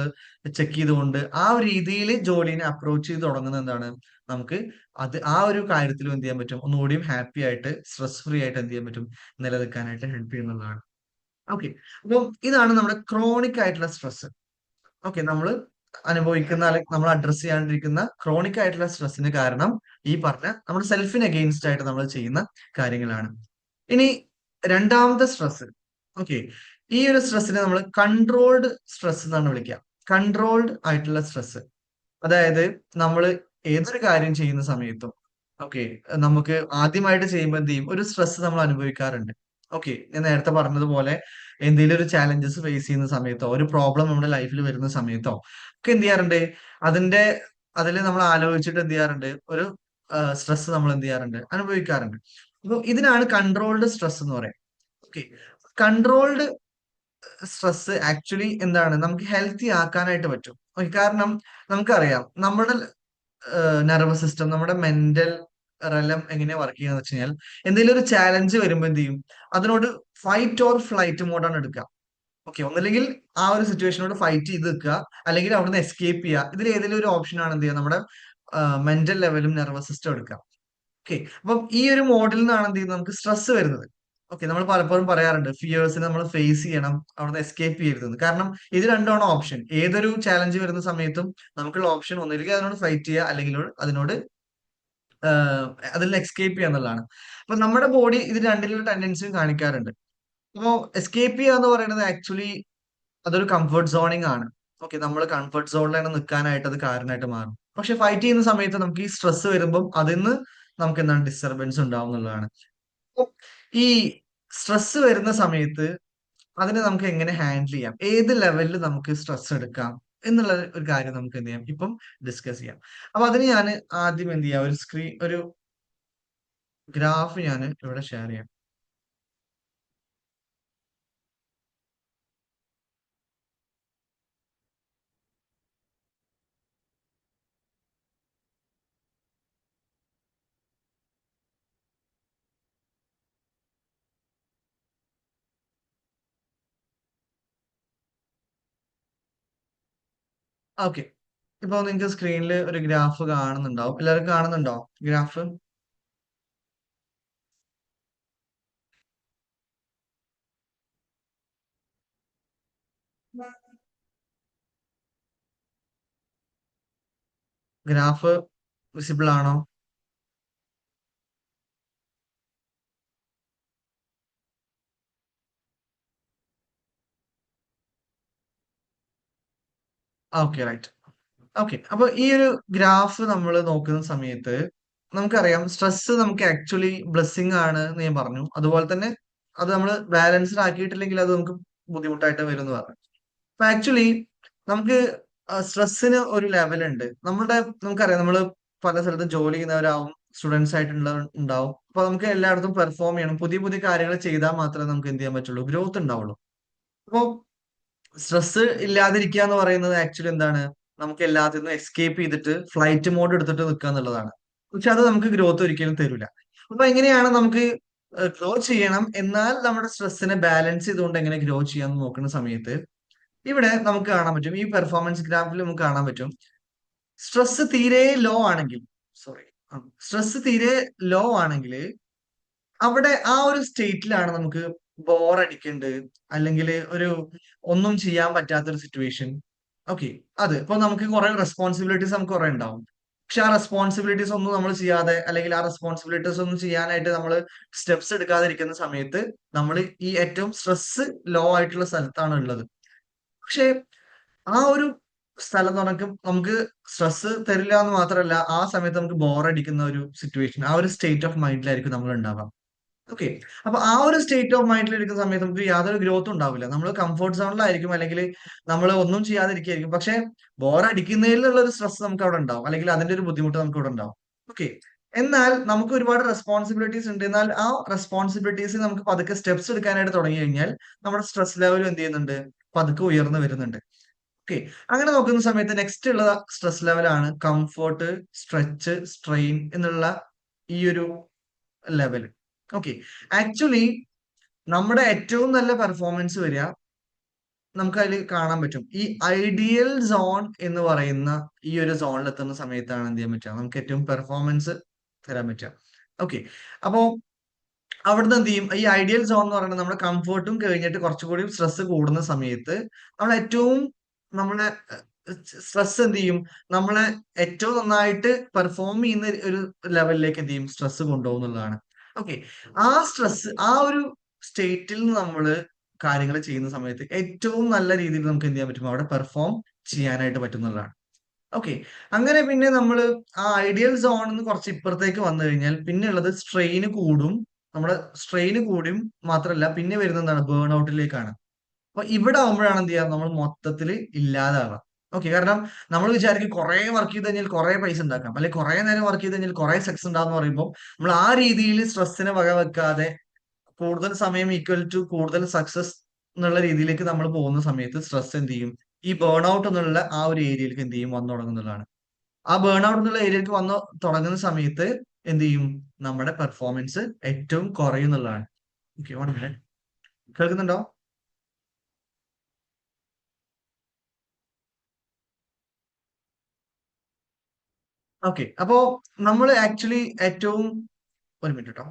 ചെക്ക് ചെയ്തുകൊണ്ട് ആ ഒരു രീതിയിൽ ജോലിനെ അപ്രോച്ച് ചെയ്ത് തുടങ്ങുന്നത് എന്താണ്, നമുക്ക് അത് ആ ഒരു കാര്യത്തിലും എന്ത് ചെയ്യാൻ പറ്റും, ഒന്നുകൂടിയും ഹാപ്പി ആയിട്ട് സ്ട്രെസ് ഫ്രീ ആയിട്ട് എന്ത് ചെയ്യാൻ പറ്റും, നിലനിൽക്കാനായിട്ട് ഹെൽപ്പ് ചെയ്യുന്നതാണ്. ഓക്കെ. അപ്പം ഇതാണ് നമ്മുടെ ക്രോണിക് ആയിട്ടുള്ള സ്ട്രെസ്. ഓക്കെ. നമ്മൾ അനുഭവിക്കുന്ന അല്ലെങ്കിൽ നമ്മൾ അഡ്രസ് ചെയ്യാണ്ടിരിക്കുന്ന ക്രോണിക് ആയിട്ടുള്ള സ്ട്രെസ്സിന് കാരണം ഈ പറഞ്ഞ നമ്മുടെ സെൽഫിന് അഗെയിൻസ്റ്റ് ആയിട്ട് നമ്മൾ ചെയ്യുന്ന കാര്യങ്ങളാണ്. ഇനി രണ്ടാമത്തെ സ്ട്രെസ്. ഓക്കെ. ഈ ഒരു സ്ട്രെസ്സിനെ നമ്മൾ കൺട്രോൾഡ് സ്ട്രെസ് എന്നാണ് വിളിക്കുക. കൺട്രോൾഡ് ആയിട്ടുള്ള സ്ട്രെസ്. അതായത് നമ്മൾ ഏതൊരു കാര്യം ചെയ്യുന്ന സമയത്തും ഓക്കെ, നമുക്ക് ആദ്യമായിട്ട് ചെയ്യുമ്പോൾ എന്ത് ചെയ്യും, ഒരു സ്ട്രെസ് നമ്മൾ അനുഭവിക്കാറുണ്ട്. ഓക്കെ. ഞാൻ നേരത്തെ പറഞ്ഞതുപോലെ എന്തെങ്കിലും ഒരു ചാലഞ്ചസ് ഫേസ് ചെയ്യുന്ന സമയത്തോ ഒരു പ്രോബ്ലം നമ്മുടെ ലൈഫിൽ വരുന്ന സമയത്തോ ഒക്കെ എന്ത് ചെയ്യാറുണ്ട്, അതിന്റെ അതിൽ നമ്മൾ ആലോചിച്ചിട്ട് എന്ത് ചെയ്യാറുണ്ട്, ഒരു സ്ട്രെസ് നമ്മൾ എന്ത് ചെയ്യാറുണ്ട്, അനുഭവിക്കാറുണ്ട്. അപ്പൊ ഇതിനാണ് കൺട്രോൾഡ് സ്ട്രെസ് എന്ന് പറയുന്നത്. ഓക്കെ. കൺട്രോൾഡ് സ്ട്രെസ് ആക്ച്വലി എന്താണ്, നമുക്ക് ഹെൽത്തി ആക്കാനായിട്ട് പറ്റും. Okay, കാരണം നമുക്കറിയാം നമ്മുടെ നെർവസ് സിസ്റ്റം, നമ്മുടെ മെന്റൽ റെലം എങ്ങനെയാ വർക്ക് ചെയ്യുന്നത് വെച്ച് കഴിഞ്ഞാൽ, എന്തെങ്കിലും ഒരു ചാലഞ്ച് വരുമ്പോൾ എന്ത് ചെയ്യും, അതിനോട് ഫൈറ്റ് ഓർ ഫ്ലൈറ്റ് മോഡാണ് എടുക്കുക. ഓക്കെ. ഒന്നല്ലെങ്കിൽ ആ ഒരു സിറ്റുവേഷനോട് ഫൈറ്റ് ചെയ്ത് നിൽക്കുക, അല്ലെങ്കിൽ അവിടുന്ന് എസ്കേപ്പ് ചെയ്യുക. ഇതിൽ ഏതെങ്കിലും ഒരു ഓപ്ഷൻ ആണ് എന്ത് ചെയ്യുക, നമ്മുടെ മെന്റൽ ലെവലും നെർവസ് സിസ്റ്റം എടുക്കാം. ഓക്കെ. അപ്പം ഈ ഒരു മോഡലിൽ നിന്നാണ് എന്ത് ചെയ്യുന്നത് നമുക്ക് സ്ട്രെസ് വരുന്നത്. ഓക്കെ. നമ്മൾ പലപ്പോഴും പറയാറുണ്ട് ഫിയേഴ്സിനെ നമ്മൾ ഫേസ് ചെയ്യണം, അവിടുന്ന് എസ്കേപ്പ് ചെയ്യരുതെന്ന്. കാരണം ഇത് രണ്ടുമാണ് ഓപ്ഷൻ. ഏതൊരു ചാലഞ്ച് വരുന്ന സമയത്തും നമുക്കുള്ള ഓപ്ഷൻ ഒന്നില്ലെങ്കിൽ അതിനോട് ഫൈറ്റ് ചെയ്യുക, അല്ലെങ്കിൽ അതിനോട് ആഹ് അതിൽ നിന്ന് എസ്കേപ്പ് ചെയ്യുക എന്നുള്ളതാണ്. അപ്പൊ നമ്മുടെ ബോഡി ഇത് രണ്ടിലുള്ള ടെൻഡൻസിയും കാണിക്കാറുണ്ട്. അപ്പോ എസ്കേപ്പ് ചെയ്യുക എന്ന് പറയുന്നത് ആക്ച്വലി അതൊരു കംഫർട്ട് സോണിങ് ആണ്. ഓക്കെ. നമ്മൾ കംഫർട്ട് സോണിൽ തന്നെ നിൽക്കാനായിട്ട് അത് കാരണമായിട്ട് മാറും. പക്ഷെ ഫൈറ്റ് ചെയ്യുന്ന സമയത്ത് നമുക്ക് ഈ സ്ട്രെസ് വരുമ്പം അതിന്ന് നമുക്ക് എന്താണ് ഡിസ്റ്റർബൻസ് ഉണ്ടാവും എന്നുള്ളതാണ്. അപ്പൊ ഈ സ്ട്രെസ് വരുന്ന സമയത്ത് അതിനെ നമുക്ക് എങ്ങനെ ഹാൻഡിൽ ചെയ്യാം? ഏത് ലെവലിൽ നമുക്ക് സ്ട്രെസ് എടുക്കാം? എന്നുള്ള ഒരു കാര്യം നമുക്ക് എന്ത് ചെയ്യാം? ഇപ്പം ഡിസ്കസ് ചെയ്യാം. അപ്പൊ അതിന് ഞാന് ആദ്യം എന്ത് ചെയ്യാം? ഒരു ഗ്രാഫ് ഞാന് ഇവിടെ ഷെയർ ചെയ്യാം. ഓക്കെ. ഇപ്പൊ നിങ്ങൾക്ക് സ്ക്രീനിൽ ഒരു ഗ്രാഫ് കാണുന്നുണ്ടാവും. എല്ലാവരും കാണുന്നുണ്ടോ ഗ്രാഫ്? ഗ്രാഫ് വിസിബിൾ ആണോ? Okay, right. ഓക്കെ. അപ്പൊ ഈ ഒരു ഗ്രാഫ് നമ്മൾ നോക്കുന്ന സമയത്ത് നമുക്കറിയാം സ്ട്രെസ് നമുക്ക് ആക്ച്വലി ബ്ലെസ്സിങ് ആണ് എന്ന് ഞാൻ പറഞ്ഞു. അതുപോലെ തന്നെ അത് നമ്മൾ ബാലൻസ്ഡ് ആക്കിയിട്ടില്ലെങ്കിൽ അത് നമുക്ക് ബുദ്ധിമുട്ടായിട്ട് വരും എന്ന് പറഞ്ഞു. അപ്പൊ ആക്ച്വലി നമുക്ക് സ്ട്രെസ്സിന് ഒരു ലെവൽ ഉണ്ട്. നമുക്കറിയാം നമ്മൾ പല സ്ഥലത്തും ജോലി ചെയ്യുന്നവരാവും, സ്റ്റുഡൻസ് ആയിട്ടുള്ള ഉണ്ടാവും. അപ്പൊ നമുക്ക് എല്ലായിടത്തും പെർഫോം ചെയ്യണം. പുതിയ പുതിയ കാര്യങ്ങൾ ചെയ്താൽ മാത്രമേ നമുക്ക് എന്ത് ചെയ്യാൻ പറ്റുള്ളൂ, ഗ്രോത്ത് ഉണ്ടാവുള്ളൂ. അപ്പൊ സ്ട്രെസ് ഇല്ലാതിരിക്കുക എന്ന് പറയുന്നത് ആക്ച്വലി എന്താണ്, നമുക്ക് എല്ലാത്തിൽ നിന്നും എസ്കേപ്പ് ചെയ്തിട്ട് ഫ്ലൈറ്റ് മോഡ് എടുത്തിട്ട് നിൽക്കുക എന്നുള്ളതാണ്. പക്ഷെ അത് നമുക്ക് ഗ്രോത്ത് ഒരിക്കലും തരില്ല. അപ്പൊ എങ്ങനെയാണ് നമുക്ക് ഗ്രോ ചെയ്യണം, എന്നാൽ നമ്മുടെ സ്ട്രെസ്സിനെ ബാലൻസ് ചെയ്തുകൊണ്ട് എങ്ങനെ ഗ്രോ ചെയ്യാന്ന് നോക്കുന്ന സമയത്ത് ഇവിടെ നമുക്ക് കാണാൻ പറ്റും, ഈ പെർഫോമൻസ് ഗ്രാഫിൽ നമുക്ക് കാണാൻ പറ്റും, സ്ട്രെസ് തീരെ ലോ ആണെങ്കിൽ, സോറി, സ്ട്രെസ് തീരെ ലോ ആണെങ്കിൽ അവിടെ ആ ഒരു സ്റ്റേറ്റിലാണ് നമുക്ക് ബോർ അടിക്കുന്നുണ്ട്, അല്ലെങ്കിൽ ഒരു ഒന്നും ചെയ്യാൻ പറ്റാത്തൊരു സിറ്റുവേഷൻ. ഓക്കെ. അത് ഇപ്പൊ നമുക്ക് കുറെ റെസ്പോൺസിബിലിറ്റീസ് നമുക്ക് കുറെ ഉണ്ടാവും. പക്ഷെ ആ റെസ്പോൺസിബിലിറ്റീസ് ഒന്നും നമ്മൾ ചെയ്യാതെ, അല്ലെങ്കിൽ ആ റെസ്പോൺസിബിലിറ്റീസ് ഒന്നും ചെയ്യാനായിട്ട് നമ്മൾ സ്റ്റെപ്സ് എടുക്കാതിരിക്കുന്ന സമയത്ത് നമ്മൾ ഈ ഏറ്റവും സ്ട്രെസ് ലോ ആയിട്ടുള്ള സ്ഥലത്താണ് ഉള്ളത്. പക്ഷെ ആ ഒരു സ്ഥലം നമുക്ക് സ്ട്രെസ് തരില്ല എന്ന് മാത്രമല്ല, ആ സമയത്ത് നമുക്ക് ബോറടിക്കുന്ന ഒരു സിറ്റുവേഷൻ, ആ ഒരു സ്റ്റേറ്റ് ഓഫ് മൈൻഡിലായിരിക്കും നമ്മൾ ഉണ്ടാവാം. ഓക്കെ. അപ്പൊ ആ ഒരു സ്റ്റേറ്റ് ഓഫ് മൈൻഡിൽ ഇരിക്കുന്ന സമയത്ത് നമുക്ക് യാതൊരു ഗ്രോത്തും ഉണ്ടാവില്ല. നമ്മൾ കംഫർട്ട് സോണിലായിരിക്കും, അല്ലെങ്കിൽ നമ്മൾ ഒന്നും ചെയ്യാതിരിക്കുകയായിരിക്കും. പക്ഷെ ബോറടിക്കുന്നതിലുള്ള ഒരു സ്ട്രെസ് നമുക്ക് അവിടെ ഉണ്ടാവും, അല്ലെങ്കിൽ അതിന്റെ ഒരു ബുദ്ധിമുട്ട് നമുക്ക് ഇവിടെ ഉണ്ടാവും. ഓക്കെ. എന്നാൽ നമുക്ക് ഒരുപാട് റെസ്പോൺസിബിലിറ്റീസ് ഉണ്ട്. എന്നാൽ ആ റെസ്പോൺസിബിലിറ്റീസ് നമുക്ക് പതുക്കെ സ്റ്റെപ്സ് എടുക്കാനായിട്ട് തുടങ്ങി കഴിഞ്ഞാൽ നമ്മുടെ സ്ട്രെസ് ലെവലും എന്ത് ചെയ്യുന്നുണ്ട്, പതുക്കെ ഉയർന്നു വരുന്നുണ്ട്. ഓക്കെ. അങ്ങനെ നോക്കുന്ന സമയത്ത് നെക്സ്റ്റ് ഉള്ള സ്ട്രെസ് ലെവലാണ് കംഫോർട്ട്, സ്ട്രെച്ച്, സ്ട്രെയിൻ എന്നുള്ള ഈ ഒരു ലെവൽ. ഓക്കെ. ആക്ച്വലി നമ്മുടെ ഏറ്റവും നല്ല പെർഫോമൻസ് വരിക നമുക്ക് അതിൽ കാണാൻ പറ്റും. ഈ ഐഡിയൽ സോൺ എന്ന് പറയുന്ന ഈ ഒരു സോണിൽ എത്തുന്ന സമയത്താണ് എന്ത് ചെയ്യാൻ പറ്റുക, നമുക്ക് ഏറ്റവും പെർഫോമൻസ് തരാൻ പറ്റുക. ഓക്കെ. അപ്പോ അവിടുന്ന് എന്ത് ചെയ്യും, ഈ ഐഡിയൽ സോൺ എന്ന് പറയുന്നത് നമ്മുടെ കംഫർട്ടും കഴിഞ്ഞിട്ട് കുറച്ചുകൂടി സ്ട്രെസ് കൂടുന്ന സമയത്ത് നമ്മൾ ഏറ്റവും നമ്മളെ സ്ട്രെസ് എന്ത് ചെയ്യും, നമ്മളെ ഏറ്റവും നന്നായിട്ട് പെർഫോം ചെയ്യുന്ന ഒരു ലെവലിലേക്ക് എന്ത് ചെയ്യും, സ്ട്രെസ് കൊണ്ടുപോകും എന്നുള്ളതാണ്. ഓക്കെ. ആ സ്ട്രെസ്, ആ ഒരു സ്റ്റേറ്റിൽ നിന്ന് നമ്മൾ കാര്യങ്ങൾ ചെയ്യുന്ന സമയത്ത് ഏറ്റവും നല്ല രീതിയിൽ നമുക്ക് എന്ത് ചെയ്യാൻ പറ്റും, അവിടെ പെർഫോം ചെയ്യാനായിട്ട് പറ്റുന്നതാണ്. ഓക്കെ. അങ്ങനെ പിന്നെ നമ്മള് ആ ഐഡിയൽ സോണിൽ നിന്ന് കുറച്ച് ഇപ്പുറത്തേക്ക് വന്നു കഴിഞ്ഞാൽ പിന്നെ ഉള്ളത് സ്ട്രെയിന് കൂടും. നമ്മുടെ സ്ട്രെയിന് കൂടിയും മാത്രമല്ല, പിന്നെ വരുന്നത് എന്താണ്, ബേൺ ഔട്ടിലേക്കാണ്. അപ്പൊ ഇവിടെ ആവുമ്പോഴാണ് എന്ത് ചെയ്യുക, നമ്മൾ മൊത്തത്തിൽ ഇല്ലാതാവുക. ഓക്കെ. കാരണം നമ്മൾ വിചാരിക്കും കുറെ വർക്ക് ചെയ്ത് കഴിഞ്ഞാൽ കുറെ പൈസ ഉണ്ടാക്കാം, അല്ലെങ്കിൽ കുറെ നേരം വർക്ക് ചെയ്ത് കഴിഞ്ഞാൽ കുറെ സെക്സ് ഉണ്ടാകുന്ന പറയുമ്പോൾ നമ്മൾ ആ രീതിയിൽ സ്ട്രെസ്സിനെ വകവെക്കാതെ കൂടുതൽ സമയം ഈക്വൽ ടു കൂടുതൽ സക്സസ് എന്നുള്ള രീതിയിലേക്ക് നമ്മൾ പോകുന്ന സമയത്ത് സ്ട്രെസ് എന്ത് ചെയ്യും, ഈ ബേൺ ഔട്ട് എന്നുള്ള ആ ഒരു ഏരിയയിലേക്ക് എന്ത് ചെയ്യും, വന്നു തുടങ്ങുന്നതാണ്. ആ ബേൺ ഔട്ട് എന്നുള്ള ഏരിയയിലേക്ക് വന്നു തുടങ്ങുന്ന സമയത്ത് എന്ത് ചെയ്യും, നമ്മുടെ പെർഫോമൻസ് ഏറ്റവും കുറയുന്നുള്ളതാണ്. ഓക്കെ. 1 മിനിറ്റ്. കേൾക്കുന്നുണ്ടോ? ഓക്കെ. അപ്പോ നമ്മൾ ആക്ച്വലി ഏറ്റവും ഒരു മിനിറ്റ് കേട്ടോ.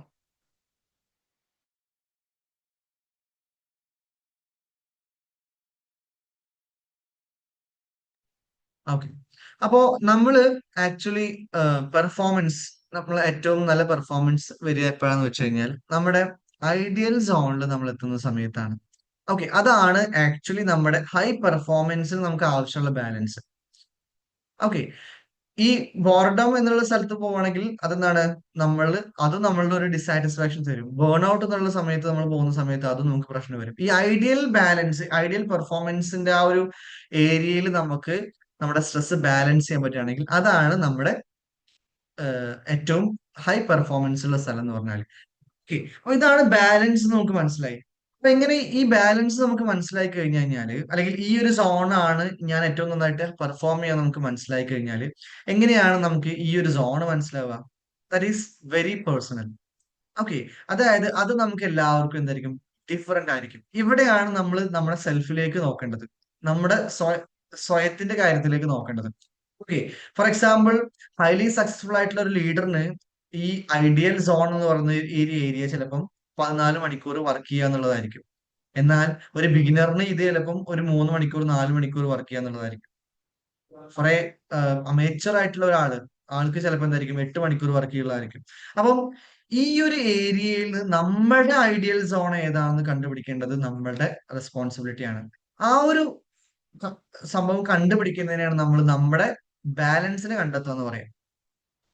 ഓക്കെ. അപ്പോ നമ്മള് ആക്ച്വലി പെർഫോമൻസ് നമ്മൾ ഏറ്റവും നല്ല പെർഫോമൻസ് വരിക എപ്പോഴാന്ന് വെച്ച് കഴിഞ്ഞാൽ നമ്മുടെ ഐഡിയൽ സോണിൽ നമ്മൾ എത്തുന്ന സമയത്താണ്. ഓക്കെ. അതാണ് ആക്ച്വലി നമ്മുടെ ഹൈ പെർഫോമൻസിൽ നമുക്ക് ആവശ്യമുള്ള ബാലൻസ്. ഓക്കെ. ഈ ബോർഡം എന്നുള്ള സ്ഥലത്ത് പോവുകയാണെങ്കിൽ അതെന്താണ്, നമ്മൾ അത് നമ്മളുടെ ഒരു ഡിസാറ്റിസ്ഫാക്ഷൻ തരും. ബേൺ ഔട്ട് എന്നുള്ള സമയത്ത് നമ്മൾ പോകുന്ന സമയത്ത് അതും നമുക്ക് പ്രശ്നം വരും. ഈ ഐഡിയൽ ബാലൻസ്, ഐഡിയൽ പെർഫോമൻസിന്റെ ആ ഒരു ഏരിയയിൽ നമുക്ക് നമ്മുടെ സ്ട്രെസ് ബാലൻസ് ചെയ്യാൻ പറ്റുകയാണെങ്കിൽ അതാണ് നമ്മുടെ ഏറ്റവും ഹൈ പെർഫോമൻസ് ഉള്ള സ്ഥലം എന്ന് പറഞ്ഞാൽ. ഓക്കെ. അപ്പൊ ഇതാണ് ബാലൻസ് നമുക്ക് മനസ്സിലായി. അപ്പൊ എങ്ങനെ ഈ ബാലൻസ് നമുക്ക് മനസ്സിലായി കഴിഞ്ഞു കഴിഞ്ഞാല്, അല്ലെങ്കിൽ ഈ ഒരു സോണാണ് ഞാൻ ഏറ്റവും നന്നായിട്ട് പെർഫോം ചെയ്യാൻ നമുക്ക് മനസ്സിലായി കഴിഞ്ഞാല്, എങ്ങനെയാണ് നമുക്ക് ഈ ഒരു സോൺ മനസ്സിലാവുക? That is very personal. Okay. അതായത് അത് നമുക്ക് എല്ലാവർക്കും എന്തായിരിക്കും, ഡിഫറെന്റ് ആയിരിക്കും. ഇവിടെയാണ് നമ്മൾ നമ്മുടെ സെൽഫിലേക്ക് നോക്കേണ്ടത്, നമ്മുടെ സ്വയത്തിന്റെ കാര്യത്തിലേക്ക് നോക്കേണ്ടത്. Okay. For example, highly successful ആയിട്ടുള്ള ഒരു ലീഡറിന് ഈ ഐഡിയൽ സോൺ എന്ന് പറയുന്ന ഈ ഒരു ഏരിയ ചിലപ്പം 14 മണിക്കൂർ വർക്ക് ചെയ്യുക എന്നുള്ളതായിരിക്കും. എന്നാൽ ഒരു ബിഗിനറിന് ഇത് ചിലപ്പം ഒരു 3 മണിക്കൂർ 4 മണിക്കൂർ വർക്ക് ചെയ്യുക എന്നുള്ളതായിരിക്കും. കുറെ അമേച്ചർ ആയിട്ടുള്ള ഒരാള്, ആൾക്ക് ചിലപ്പോൾ എന്തായിരിക്കും 8 മണിക്കൂർ വർക്ക് ചെയ്യുന്നതായിരിക്കും. അപ്പം ഈ ഒരു ഏരിയയിൽ നിന്ന് നമ്മുടെ ഐഡിയൽ സോൺ ഏതാണെന്ന് കണ്ടുപിടിക്കേണ്ടത് നമ്മളുടെ റെസ്പോൺസിബിലിറ്റി ആണ്. ആ ഒരു ക- സംഭവം കണ്ടുപിടിക്കുന്നതിനെയാണ് നമ്മൾ നമ്മുടെ ബാലൻസിനെ കണ്ടെത്തുക എന്ന് പറയാം.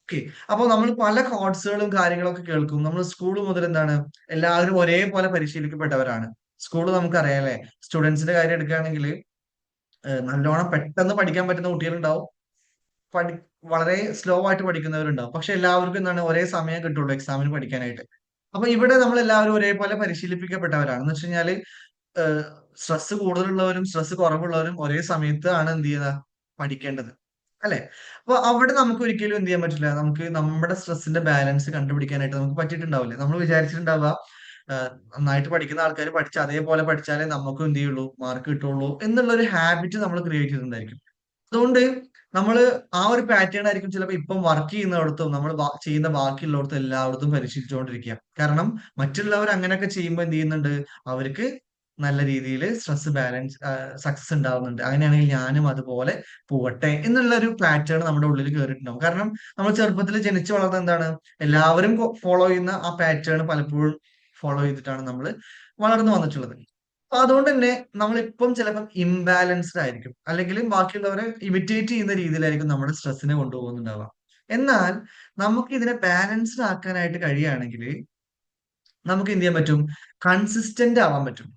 ഓക്കെ. അപ്പൊ നമ്മൾ പല കോഴ്സുകളും കാര്യങ്ങളൊക്കെ കേൾക്കും. നമ്മൾ സ്കൂൾ മുതൽ എന്താണ്, എല്ലാവരും ഒരേപോലെ പരിശീലിക്കപ്പെട്ടവരാണ്. സ്കൂൾ നമുക്കറിയാം അല്ലെ. സ്റ്റുഡൻസിന്റെ കാര്യം എടുക്കുകയാണെങ്കിൽ നല്ലോണം പെട്ടെന്ന് പഠിക്കാൻ പറ്റുന്ന കുട്ടികളുണ്ടാവും, പഠി വളരെ സ്ലോ ആയിട്ട് പഠിക്കുന്നവരുണ്ടാവും. പക്ഷെ എല്ലാവർക്കും എന്താണ്, ഒരേ സമയം കിട്ടുള്ളൂ എക്സാമിന് പഠിക്കാനായിട്ട്. അപ്പൊ ഇവിടെ നമ്മൾ എല്ലാവരും ഒരേപോലെ പരിശീലിപ്പിക്കപ്പെട്ടവരാണ്. എന്ന് വെച്ച് കഴിഞ്ഞാല് സ്ട്രെസ് കൂടുതലുള്ളവരും സ്ട്രെസ് കുറവുള്ളവരും ഒരേ സമയത്താണ് എന്ത് ചെയ്യുക, പഠിക്കേണ്ടത്. അല്ലെ? അപ്പൊ അവിടെ നമുക്ക് ഒരിക്കലും എന്ത് ചെയ്യാൻ പറ്റില്ല. നമുക്ക് നമ്മുടെ സ്ട്രെസ്സിന്റെ ബാലൻസ് കണ്ടുപിടിക്കാനായിട്ട് നമുക്ക് പറ്റിയിട്ടുണ്ടാവില്ല. നമ്മൾ വിചാരിച്ചിട്ടുണ്ടാവുക നന്നായിട്ട് പഠിക്കുന്ന ആൾക്കാർ പഠിച്ച അതേപോലെ പഠിച്ചാലേ നമുക്കും എന്ത് ചെയ്യുള്ളൂ, മാർക്ക് കിട്ടുള്ളൂ എന്നുള്ള ഒരു ഹാബിറ്റ് നമ്മൾ ക്രിയേറ്റ് ചെയ്തിട്ടുണ്ടായിരിക്കും. അതുകൊണ്ട് നമ്മള് ആ ഒരു പാറ്റേൺ ആയിരിക്കും ചിലപ്പോൾ ഇപ്പം വർക്ക് ചെയ്യുന്നിടത്തും നമ്മൾ ചെയ്യുന്ന ബാക്കിയുള്ളിടത്തും എല്ലായിടത്തും പരിശീലിച്ചുകൊണ്ടിരിക്കുക. കാരണം മറ്റുള്ളവർ അങ്ങനെയൊക്കെ ചെയ്യുമ്പോൾ എന്ത് ചെയ്യുന്നുണ്ട്, അവർക്ക് നല്ല രീതിയിൽ സ്ട്രെസ് ബാലൻസ് സക്സസ് ഉണ്ടാവുന്നുണ്ട്. അങ്ങനെയാണെങ്കിൽ ഞാനും അതുപോലെ പോവട്ടെ എന്നുള്ള ഒരു പാറ്റേൺ നമ്മുടെ ഉള്ളിൽ കയറിയിട്ടുണ്ടാവും. കാരണം നമ്മൾ ചെറുപ്പത്തിൽ ജനിച്ചു വളർന്നത് എന്താണ്, എല്ലാവരും ഫോളോ ചെയ്യുന്ന ആ പാറ്റേൺ പലപ്പോഴും ഫോളോ ചെയ്തിട്ടാണ് നമ്മൾ വളർന്നു വന്നിട്ടുള്ളത്. അപ്പൊ അതുകൊണ്ട് തന്നെ നമ്മളിപ്പം ചിലപ്പം ഇംബാലൻസ്ഡ് ആയിരിക്കും, അല്ലെങ്കിൽ ബാക്കിയുള്ളവരെ ഇമിറ്റേറ്റ് ചെയ്യുന്ന രീതിയിലായിരിക്കും നമ്മുടെ സ്ട്രെസ്സിനെ കൊണ്ടുപോകുന്നുണ്ടാവുക. എന്നാൽ നമുക്ക് ഇതിനെ ബാലൻസ്ഡ് ആക്കാനായിട്ട് കഴിയുകയാണെങ്കിൽ നമുക്ക് എന്ത് ചെയ്യാൻ പറ്റും, കൺസിസ്റ്റന്റ് ആവാൻ പറ്റും.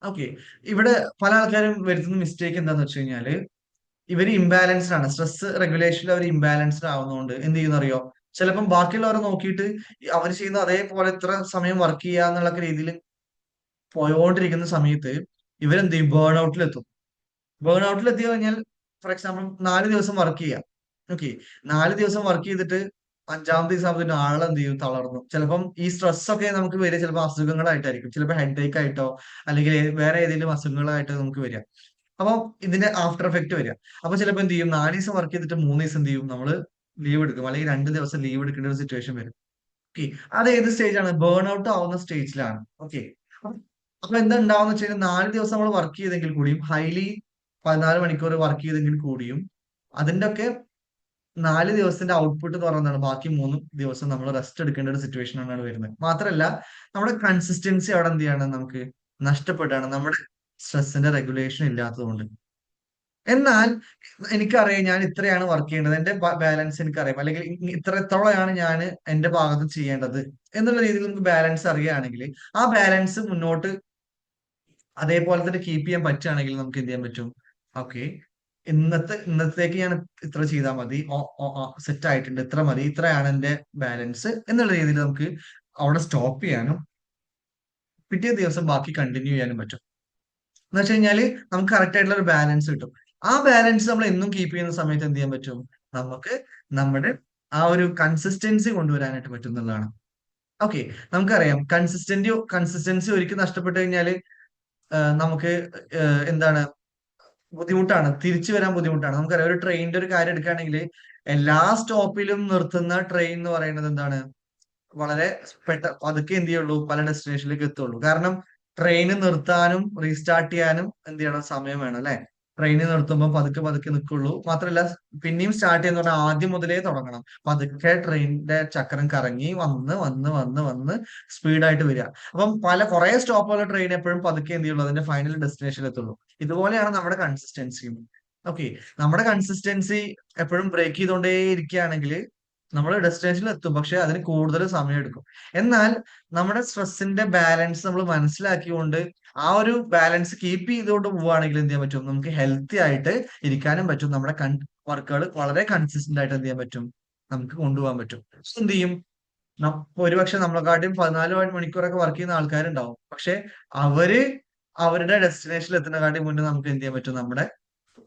ഓക്കെ. ഇവിടെ പല ആൾക്കാരും വരുത്തുന്ന മിസ്റ്റേക്ക് എന്താന്ന് വെച്ച് കഴിഞ്ഞാല്, ഇവര് ഇംബാലൻസ്ഡ് ആണ്, സ്ട്രെസ് റെഗുലേഷനിൽ അവർ ഇംബാലൻസ്ഡ് ആവുന്നതുകൊണ്ട് എന്ത് ചെയ്യുന്ന അറിയോ, ചിലപ്പം ബാക്കിയുള്ളവരെ നോക്കിയിട്ട് അവർ ചെയ്യുന്ന അതേപോലെ ഇത്ര സമയം വർക്ക് ചെയ്യുക എന്നുള്ള രീതിയിൽ പോയോണ്ടിരിക്കുന്ന സമയത്ത് ഇവരെന്ത് ചെയ്യും, ബേൺ ഔട്ടിലെത്തും. ബേൺ ഔട്ടിൽ എത്തി കഴിഞ്ഞാൽ, ഫോർ എക്സാമ്പിൾ 4 ദിവസം വർക്ക് ചെയ്യാം. ഓക്കെ. 4 ദിവസം വർക്ക് ചെയ്തിട്ട് 5-ാമത്തെ ദിവസം ആകുമ്പോൾ ആളെ എന്ത് ചെയ്യും, തളർന്നു. ചിലപ്പം ഈ സ്ട്രെസ് ഒക്കെ നമുക്ക് വരിക ചിലപ്പോൾ അസുഖങ്ങളായിട്ടായിരിക്കും. ചിലപ്പോൾ ഹെഡ് ഏക്ക് ആയിട്ടോ അല്ലെങ്കിൽ വേറെ ഏതെങ്കിലും അസുഖങ്ങളായിട്ടോ നമുക്ക് വരിക. അപ്പൊ ഇതിന്റെ ആഫ്റ്റർ എഫക്ട് വരിക. അപ്പൊ ചിലപ്പോൾ എന്ത് ചെയ്യും, 4 ദിവസം വർക്ക് ചെയ്തിട്ട് 3 ദിവസം എന്ത് ചെയ്യും, നമ്മള് ലീവ് എടുക്കും, അല്ലെങ്കിൽ 2 ദിവസം ലീവ് എടുക്കേണ്ട ഒരു സിറ്റുവേഷൻ വരും. ഓക്കെ. അത് ഏത് സ്റ്റേജാണ്, ബേൺ ഔട്ട് ആവുന്ന സ്റ്റേജിലാണ്. ഓക്കെ. അപ്പൊ എന്താ ഉണ്ടാവുന്ന വെച്ച് കഴിഞ്ഞാൽ, 4 ദിവസം നമ്മൾ വർക്ക് ചെയ്തെങ്കിൽ കൂടിയും, ഹൈലി 14 മണിക്കൂർ വർക്ക് ചെയ്തെങ്കിൽ കൂടിയും, അതിന്റെ ഒക്കെ 4 ദിവസത്തിന്റെ ഔട്ട്പുട്ട് എന്ന് പറയുന്നതാണ് ബാക്കി 3 ദിവസം നമ്മൾ റെസ്റ്റ് എടുക്കേണ്ട ഒരു സിറ്റുവേഷൻ ആണ് വരുന്നത്. മാത്രമല്ല, നമ്മുടെ കൺസിസ്റ്റൻസി അവിടെ എന്ത് ചെയ്യാണ്, നമുക്ക് നഷ്ടപ്പെട്ടാണ്, നമ്മുടെ സ്ട്രെസ്സിന്റെ റെഗുലേഷൻ ഇല്ലാത്തതുകൊണ്ട്. എന്നാൽ എനിക്കറിയാം ഞാൻ ഇത്രയാണ് വർക്ക് ചെയ്യേണ്ടത്, എന്റെ ബാലൻസ് എനിക്കറിയാം, അല്ലെങ്കിൽ ഇത്രത്തോളമാണ് ഞാൻ എന്റെ ഭാഗത്ത് ചെയ്യേണ്ടത് എന്നുള്ള രീതിയിൽ നമുക്ക് ബാലൻസ് അറിയുകയാണെങ്കിൽ, ആ ബാലൻസ് മുന്നോട്ട് അതേപോലെ തന്നെ കീപ്പ് ചെയ്യാൻ പറ്റുകയാണെങ്കിൽ നമുക്ക് എന്ത് ചെയ്യാൻ പറ്റും, ഓക്കെ, ഇന്നത്തേക്ക് ഞാൻ ഇത്ര ചെയ്താൽ മതി, സെറ്റ് ആയിട്ടുണ്ട്, ഇത്ര മതി, ഇത്രയാണ് എന്റെ ബാലൻസ് എന്നുള്ള രീതിയിൽ നമുക്ക് അവിടെ സ്റ്റോപ്പ് ചെയ്യാനും പിറ്റേ ദിവസം ബാക്കി കണ്ടിന്യൂ ചെയ്യാനും പറ്റും. എന്ന് വെച്ച് കഴിഞ്ഞാല് നമുക്ക് കറക്റ്റ് ആയിട്ടുള്ള ഒരു ബാലൻസ് കിട്ടും. ആ ബാലൻസ് നമ്മൾ എന്നും കീപ്പ് ചെയ്യുന്ന സമയത്ത് എന്ത് ചെയ്യാൻ പറ്റും, നമുക്ക് നമ്മുടെ ആ ഒരു കൺസിസ്റ്റൻസി കൊണ്ടുവരാനായിട്ട് പറ്റും എന്നുള്ളതാണ്. ഓക്കെ. നമുക്കറിയാം കൺസിസ്റ്റൻസി ഒരിക്കൽ നഷ്ടപ്പെട്ടു കഴിഞ്ഞാല് നമുക്ക് എന്താണ്, ബുദ്ധിമുട്ടാണ്, തിരിച്ചു വരാൻ ബുദ്ധിമുട്ടാണ്. നമുക്കറിയാം ഒരു ട്രെയിനിന്റെ ഒരു കാര്യം എടുക്കുകയാണെങ്കിൽ എല്ലാ സ്റ്റോപ്പിലും നിർത്തുന്ന ട്രെയിൻ എന്ന് പറയുന്നത് എന്താണ്? വളരെ പതുക്കെ എന്ത് ചെയ്യുള്ളൂ, പല ഡെസ്റ്റിനേഷനിലേക്ക് എത്തുള്ളൂ. കാരണം ട്രെയിൻ നിർത്താനും റീസ്റ്റാർട്ട് ചെയ്യാനും എന്ത് ചെയ്യണം, സമയം വേണം അല്ലെ? ട്രെയിൻ നിർത്തുമ്പോൾ പതുക്കെ പതുക്കെ നിൽക്കുള്ളൂ. മാത്രമല്ല പിന്നെയും സ്റ്റാർട്ട് ചെയ്യുന്ന പറഞ്ഞാൽ ആദ്യം മുതലേ തുടങ്ങണം. പതുക്കെ ട്രെയിനിന്റെ ചക്രം കറങ്ങി വന്ന് വന്ന് വന്ന് വന്ന് സ്പീഡായിട്ട് വരിക. അപ്പം കുറെ സ്റ്റോപ്പുള്ള ട്രെയിൻ എപ്പോഴും പതുക്കെ എന്ത് ചെയ്യുള്ളൂ, അതിന്റെ ഫൈനൽ ഡെസ്റ്റിനേഷനിൽ എത്തുള്ളൂ. ഇതുപോലെയാണ് നമ്മുടെ കൺസിസ്റ്റൻസിയും. ഓക്കെ, നമ്മുടെ കൺസിസ്റ്റൻസി എപ്പോഴും ബ്രേക്ക് ചെയ്തുകൊണ്ടേ ഇരിക്കുകയാണെങ്കിൽ നമ്മൾ ഡെസ്റ്റിനേഷനിൽ എത്തും, പക്ഷെ അതിന് കൂടുതൽ സമയം എടുക്കും. എന്നാൽ നമ്മുടെ സ്ട്രെസ്സിന്റെ ബാലൻസ് നമ്മൾ മനസ്സിലാക്കിക്കൊണ്ട് ആ ഒരു ബാലൻസ് കീപ്പ് ചെയ്തുകൊണ്ട് പോവുകയാണെങ്കിൽ എന്ത് ചെയ്യാൻ പറ്റും, നമുക്ക് ഹെൽത്തി ആയിട്ട് ഇരിക്കാനും പറ്റും. നമ്മുടെ വർക്കുകൾ വളരെ കൺസിസ്റ്റന്റ് ആയിട്ട് എന്ത് ചെയ്യാൻ പറ്റും, നമുക്ക് കൊണ്ടുപോകാൻ പറ്റും. എന്ത് ചെയ്യും, ഒരുപക്ഷെ നമ്മളെക്കാട്ടിയും 14 മണിക്കൂറൊക്കെ വർക്ക് ചെയ്യുന്ന ആൾക്കാരുണ്ടാവും. പക്ഷെ അവര് അവരുടെ ഡെസ്റ്റിനേഷനിൽ എത്തുന്നതിനെക്കാട്ടി മുന്നേ നമുക്ക് എന്ത് ചെയ്യാൻ പറ്റും, നമ്മുടെ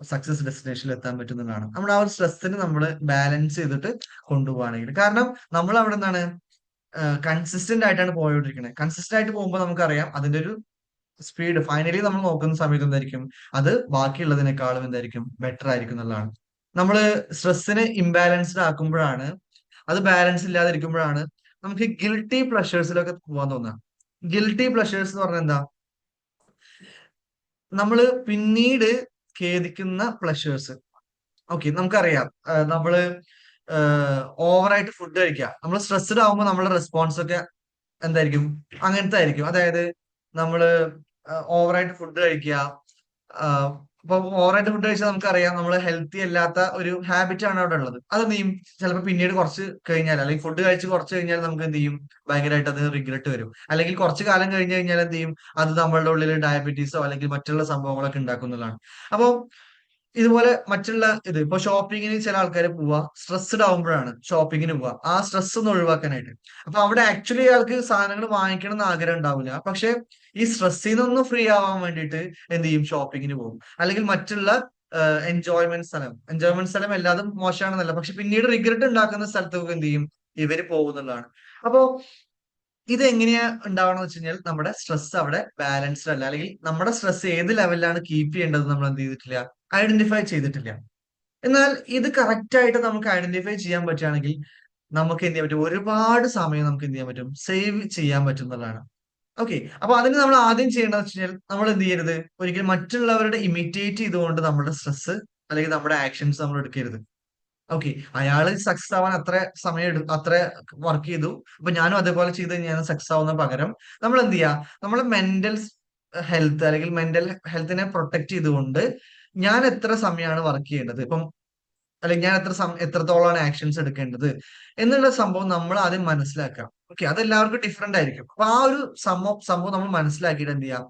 സക്സസ് ഡെസ്റ്റിനേഷനിൽ എത്താൻ പറ്റുന്നതാണ്. നമ്മുടെ ആ ഒരു സ്ട്രെസ്സിന് നമ്മൾ ബാലൻസ് ചെയ്തിട്ട് കൊണ്ടുപോവുകയാണെങ്കിൽ. കാരണം നമ്മൾ അവിടെ എന്താണ്, കൺസിസ്റ്റന്റ് ആയിട്ടാണ് പോയോണ്ടിരിക്കുന്നത്. കൺസിസ്റ്റന്റ് ആയിട്ട് പോകുമ്പോൾ നമുക്കറിയാം അതിന്റെ ഒരു സ്പീഡ് ഫൈനലി നമ്മൾ നോക്കുന്ന സമയത്ത് എന്തായിരിക്കും, അത് ബാക്കിയുള്ളതിനേക്കാളും എന്തായിരിക്കും, ബെറ്റർ ആയിരിക്കും എന്നുള്ളതാണ്. നമ്മൾ സ്ട്രെസ്സിനെ ഇംബാലൻസ്ഡ് ആക്കുമ്പോഴാണ്, അത് ബാലൻസ് ഇല്ലാതിരിക്കുമ്പോഴാണ് നമുക്ക് ഗിൽട്ടി പ്ലഷേഴ്സിലൊക്കെ പോകാൻ തോന്നുക. ഗിൽട്ടി പ്ലഷേഴ്സ് എന്ന് പറഞ്ഞാൽ എന്താ, നമ്മള് പിന്നീട് ഖേദിക്കുന്ന പ്ലഷേഴ്സ്. ഓക്കെ, നമുക്കറിയാം നമ്മള് ഓവറായിട്ട് ഫുഡ് കഴിക്കുക. നമ്മൾ സ്ട്രെസ്ഡ് ആവുമ്പോൾ നമ്മുടെ റെസ്പോൺസ് ഒക്കെ എന്തായിരിക്കും, അങ്ങനത്തെ ആയിരിക്കും. അതായത് നമ്മള് ഓവറായിട്ട് ഫുഡ് കഴിക്കുക. ഇപ്പൊ ഓവറായിട്ട് ഫുഡ് കഴിച്ചാൽ നമുക്കറിയാം നമ്മൾ ഹെൽത്തി അല്ലാത്ത ഒരു ഹാബിറ്റ് ആണ് അവിടെ ഉള്ളത്. അത് എന്ത് ചെയ്യും, ചിലപ്പോൾ പിന്നീട് കുറച്ച് കഴിഞ്ഞാൽ, അല്ലെങ്കിൽ ഫുഡ് കഴിച്ച് കുറച്ച് കഴിഞ്ഞാൽ നമുക്ക് എന്ത് ചെയ്യും, ഭയങ്കരമായിട്ട് അത് റിഗ്രറ്റ് വരും. അല്ലെങ്കിൽ കുറച്ച് കാലം കഴിഞ്ഞ് കഴിഞ്ഞാൽ എന്ത് ചെയ്യും, അത് നമ്മളുടെ ഉള്ളിൽ ഡയബറ്റീസോ അല്ലെങ്കിൽ മറ്റുള്ള സംഭവങ്ങളൊക്കെ ഉണ്ടാക്കുന്നതാണ്. അപ്പൊ ഇതുപോലെ മറ്റുള്ള ഇപ്പൊ ഷോപ്പിങ്ങിന് ചില ആൾക്കാർ പോവുക സ്ട്രെസ്ഡ് ആവുമ്പോഴാണ് ഷോപ്പിങ്ങിന് പോവുക, ആ സ്ട്രെസ് ഒന്ന് ഒഴിവാക്കാനായിട്ട്. അപ്പൊ അവിടെ ആക്ച്വലി അയാൾക്ക് സാധനങ്ങൾ വാങ്ങിക്കണം എന്ന് ആഗ്രഹം ഉണ്ടാവില്ല, പക്ഷെ ഈ സ്ട്രെസ്സിൽ നിന്നൊന്ന് ഫ്രീ ആവാൻ വേണ്ടിയിട്ട് എന്ത് ചെയ്യും, ഷോപ്പിങ്ങിന് പോകും. അല്ലെങ്കിൽ മറ്റുള്ള എൻജോയ്മെന്റ് സ്ഥലം എല്ലാതും മോശമാണെന്നല്ല, പക്ഷെ പിന്നീട് റിഗ്രറ്റ് ഉണ്ടാക്കുന്ന സ്ഥലത്തൊക്കെ എന്ത് ചെയ്യും, ഇവര് പോകുന്നുള്ളതാണ്. അപ്പോ ഇത് എങ്ങനെയാ ഉണ്ടാവണമെന്ന് വെച്ച് കഴിഞ്ഞാൽ, നമ്മുടെ സ്ട്രെസ് അവിടെ ബാലൻസ്ഡ് അല്ല, അല്ലെങ്കിൽ നമ്മുടെ സ്ട്രെസ് ഏത് ലെവലിലാണ് കീപ്പ് ചെയ്യേണ്ടത് നമ്മൾ എന്ത് ചെയ്തിട്ടില്ല, ഐഡന്റിഫൈ ചെയ്തിട്ടില്ല. എന്നാൽ ഇത് കറക്റ്റ് ആയിട്ട് നമുക്ക് ഐഡന്റിഫൈ ചെയ്യാൻ പറ്റുകയാണെങ്കിൽ നമുക്ക് എന്ത് ചെയ്യാൻ പറ്റും, ഒരുപാട് സമയം നമുക്ക് എന്ത് ചെയ്യാൻ പറ്റും, സേവ് ചെയ്യാൻ പറ്റും എന്നുള്ളതാണ്. ഓക്കെ, അപ്പൊ അതിന് നമ്മൾ ആദ്യം ചെയ്യേണ്ടത് വെച്ച് കഴിഞ്ഞാൽ, നമ്മൾ എന്ത് ചെയ്യരുത്, ഒരിക്കലും മറ്റുള്ളവരുടെ ഇമിറ്റേറ്റ് ചെയ്തുകൊണ്ട് നമ്മുടെ സ്ട്രെസ് അല്ലെങ്കിൽ നമ്മുടെ ആക്ഷൻസ് നമ്മൾ എടുക്കരുത്. ഓക്കെ, അയാള് സക്സസ് ആവാൻ അത്ര സമയം അത്ര വർക്ക് ചെയ്തു, അപ്പൊ ഞാനും അതേപോലെ ചെയ്ത് കഴിഞ്ഞാൽ സക്സസ് ആവുന്ന പകരം നമ്മൾ എന്ത് ചെയ്യാ, നമ്മളെ മെന്റൽ ഹെൽത്ത് അല്ലെങ്കിൽ മെന്റൽ ഹെൽത്തിനെ പ്രൊട്ടക്ട് ചെയ്തുകൊണ്ട് ഞാൻ എത്ര സമയമാണ് വർക്ക് ചെയ്യേണ്ടത്, ഇപ്പം അല്ലെങ്കിൽ ഞാൻ എത്രത്തോളമാണ് ആക്ഷൻസ് എടുക്കേണ്ടത് എന്നുള്ള സംഭവം നമ്മൾ ആദ്യം മനസ്സിലാക്കാം. ഓക്കെ, അത് എല്ലാവർക്കും ഡിഫറെന്റ് ആയിരിക്കും. അപ്പൊ ആ ഒരു സംഭവം നമ്മൾ മനസ്സിലാക്കിയിട്ട് എന്ത് ചെയ്യാം,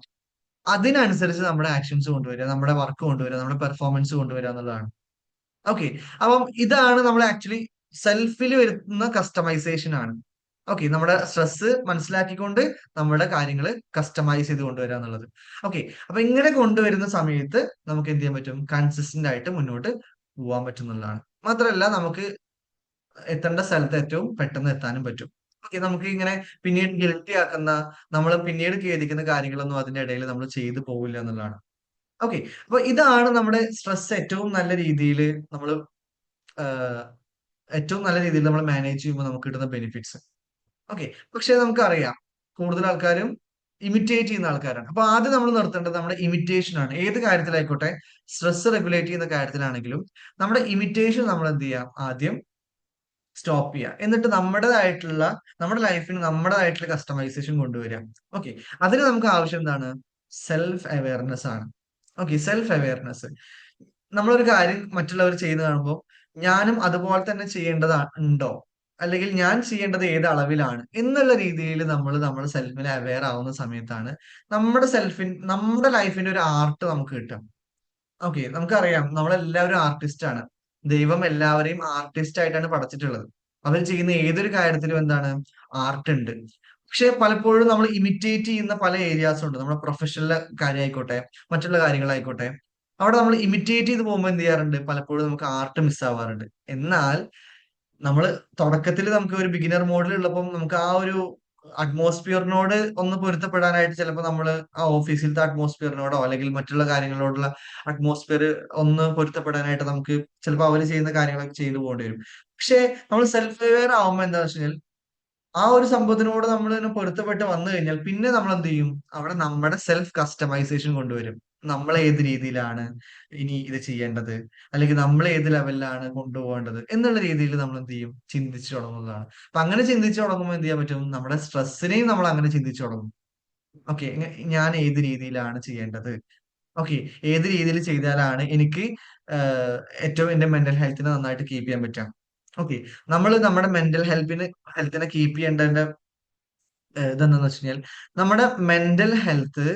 അതിനനുസരിച്ച് നമ്മുടെ ആക്ഷൻസ് കൊണ്ടുവരിക, നമ്മുടെ വർക്ക് കൊണ്ടുവരിക, നമ്മുടെ പെർഫോമൻസ് കൊണ്ടുവരിക എന്നുള്ളതാണ്. ഓക്കെ, അപ്പം ഇതാണ് നമ്മൾ ആക്ച്വലി സെൽഫിൽ വരുത്തുന്ന കസ്റ്റമൈസേഷൻ ആണ്. ഓക്കെ, നമ്മുടെ സ്ട്രെസ് മനസ്സിലാക്കിക്കൊണ്ട് നമ്മുടെ കാര്യങ്ങൾ കസ്റ്റമൈസ് ചെയ്ത് കൊണ്ടുവരിക എന്നുള്ളത്. ഓക്കെ, അപ്പൊ ഇങ്ങനെ കൊണ്ടുവരുന്ന സമയത്ത് നമുക്ക് എന്ത് ചെയ്യാൻ പറ്റും, കൺസിസ്റ്റന്റ് ആയിട്ട് മുന്നോട്ട് പോകാൻ പറ്റുന്നതാണ്. മാത്രമല്ല നമുക്ക് എത്തേണ്ട സ്ഥലത്ത് ഏറ്റവും പെട്ടെന്ന് എത്താനും പറ്റും. ഓക്കെ, നമുക്ക് ഇങ്ങനെ പിന്നീട് ഗിൽറ്റി ആക്കുന്ന, നമ്മൾ പിന്നീട് ഖേദിക്കുന്ന കാര്യങ്ങളൊന്നും അതിന്റെ ഇടയിൽ നമ്മൾ ചെയ്തു പോവില്ല എന്നുള്ളതാണ്. ഓക്കെ, അപ്പൊ ഇതാണ് നമ്മുടെ സ്ട്രെസ് ഏറ്റവും നല്ല രീതിയിൽ നമ്മൾ ഏറ്റവും നല്ല രീതിയിൽ നമ്മൾ മാനേജ് ചെയ്യുമ്പോൾ നമുക്ക് കിട്ടുന്ന ബെനിഫിറ്റ്സ്. ഓക്കെ, പക്ഷെ നമുക്കറിയാം കൂടുതൽ ആൾക്കാരും ഇമിറ്റേറ്റ് ചെയ്യുന്ന ആൾക്കാരാണ്. അപ്പൊ ആദ്യം നമ്മൾ നിർത്തേണ്ടത് നമ്മുടെ ഇമിറ്റേഷൻ ആണ്. ഏത് കാര്യത്തിലായിക്കോട്ടെ, സ്ട്രെസ് റെഗുലേറ്റ് ചെയ്യുന്ന കാര്യത്തിലാണെങ്കിലും നമ്മുടെ ഇമിറ്റേഷൻ നമ്മൾ എന്ത് ചെയ്യാം, ആദ്യം സ്റ്റോപ്പ് ചെയ്യുക. എന്നിട്ട് നമ്മുടെ ലൈഫിന് നമ്മുടേതായിട്ടുള്ള കസ്റ്റമൈസേഷൻ കൊണ്ടുവരിക. ഓക്കെ, അതിന് നമുക്ക് ആവശ്യം എന്താണ്, സെൽഫ് അവയർനെസ് ആണ്. Okay, self awareness. നമ്മളൊരു കാര്യം മറ്റുള്ളവർ ചെയ്യുന്നത് കാണുമ്പോൾ ഞാനും അതുപോലെ തന്നെ ഉണ്ടോ, അല്ലെങ്കിൽ ഞാൻ ചെയ്യേണ്ടത് ഏത് അളവിലാണ് എന്നുള്ള രീതിയിൽ നമ്മൾ നമ്മുടെ സെൽഫിനെ അവെയർ ആവുന്ന സമയത്താണ് നമ്മുടെ ലൈഫിന്റെ ഒരു ആർട്ട് നമുക്ക് കിട്ടും. ഓക്കെ, നമുക്കറിയാം നമ്മളെല്ലാവരും ആർട്ടിസ്റ്റ് ആണ്. ദൈവം എല്ലാവരെയും ആർട്ടിസ്റ്റ് ആയിട്ടാണ് പഠിച്ചിട്ടുള്ളത്. അവർ ചെയ്യുന്ന ഏതൊരു കാര്യത്തിലും എന്താണ്, ആർട്ട് ഉണ്ട്. പക്ഷെ പലപ്പോഴും നമ്മൾ ഇമിറ്റേറ്റ് ചെയ്യുന്ന പല ഏരിയാസും ഉണ്ട്. നമ്മുടെ പ്രൊഫഷണൽ കാര്യമായിക്കോട്ടെ, മറ്റുള്ള കാര്യങ്ങളായിക്കോട്ടെ, അവിടെ നമ്മൾ ഇമിറ്റേറ്റ് ചെയ്ത് പോകുമ്പോൾ എന്ത് ചെയ്യാറുണ്ട്, പലപ്പോഴും നമുക്ക് ആർട്ട് മിസ് ആവാറുണ്ട്. എന്നാൽ നമ്മൾ തുടക്കത്തിൽ നമുക്ക് ഒരു ബിഗിനർ മോഡിൽ ഉള്ളപ്പോൾ നമുക്ക് ആ ഒരു അറ്റ്മോസ്ഫിയറിനോട് ഒന്ന് പൊരുത്തപ്പെടാനായിട്ട് ചിലപ്പോൾ നമ്മൾ ആ ഓഫീസിലത്തെ അറ്റ്മോസ്ഫിയറിനോടോ അല്ലെങ്കിൽ മറ്റുള്ള കാര്യങ്ങളോടുള്ള അറ്റ്മോസ്ഫിയർ ഒന്ന് പൊരുത്തപ്പെടാനായിട്ട് നമുക്ക് ചിലപ്പോൾ അവർ ചെയ്യുന്ന കാര്യങ്ങളൊക്കെ ചെയ്തു പോകേണ്ടി വരും. പക്ഷേ നമ്മൾ സെൽഫ് അവെയർ ആവുമ്പോൾ എന്താ വെച്ച് കഴിഞ്ഞാൽ ആ ഒരു സംഭവത്തിനോട് നമ്മൾ തന്നെ പൊരുത്തപ്പെട്ട് വന്നു കഴിഞ്ഞാൽ പിന്നെ നമ്മൾ എന്ത് ചെയ്യും? അവിടെ നമ്മുടെ സെൽഫ് കസ്റ്റമൈസേഷൻ കൊണ്ടുവരും. നമ്മൾ ഏത് രീതിയിലാണ് ഇനി ഇത് ചെയ്യേണ്ടത്, അല്ലെങ്കിൽ നമ്മൾ ഏത് ലെവലിലാണ് കൊണ്ടുപോകേണ്ടത് എന്നുള്ള രീതിയിൽ നമ്മൾ എന്ത് ചെയ്യും? ചിന്തിച്ചു തുടങ്ങുന്നതാണ്. അപ്പൊ അങ്ങനെ ചിന്തിച്ചു തുടങ്ങുമ്പോൾ എന്ത് ചെയ്യാൻ പറ്റും? നമ്മുടെ സ്ട്രെസ്സിനെയും നമ്മൾ അങ്ങനെ ചിന്തിച്ചു തുടങ്ങും. ഓക്കെ, ഞാൻ ഏത് രീതിയിലാണ് ചെയ്യേണ്ടത്? ഓക്കെ, ഏത് രീതിയിൽ ചെയ്താലാണ് എനിക്ക് ആഹ് ഏറ്റവും എന്റെ മെന്റൽ ഹെൽത്തിനെ നന്നായിട്ട് കീപ്പ് ചെയ്യാൻ പറ്റുക? ഓക്കെ, നമ്മൾ നമ്മുടെ മെന്റൽ ഹെൽത്തിനെ കീപ്പ് ചെയ്യേണ്ടതിന്റെ ഇതെന്താന്ന് വെച്ച് കഴിഞ്ഞാൽ നമ്മുടെ മെന്റൽ ഹെൽത്ത്,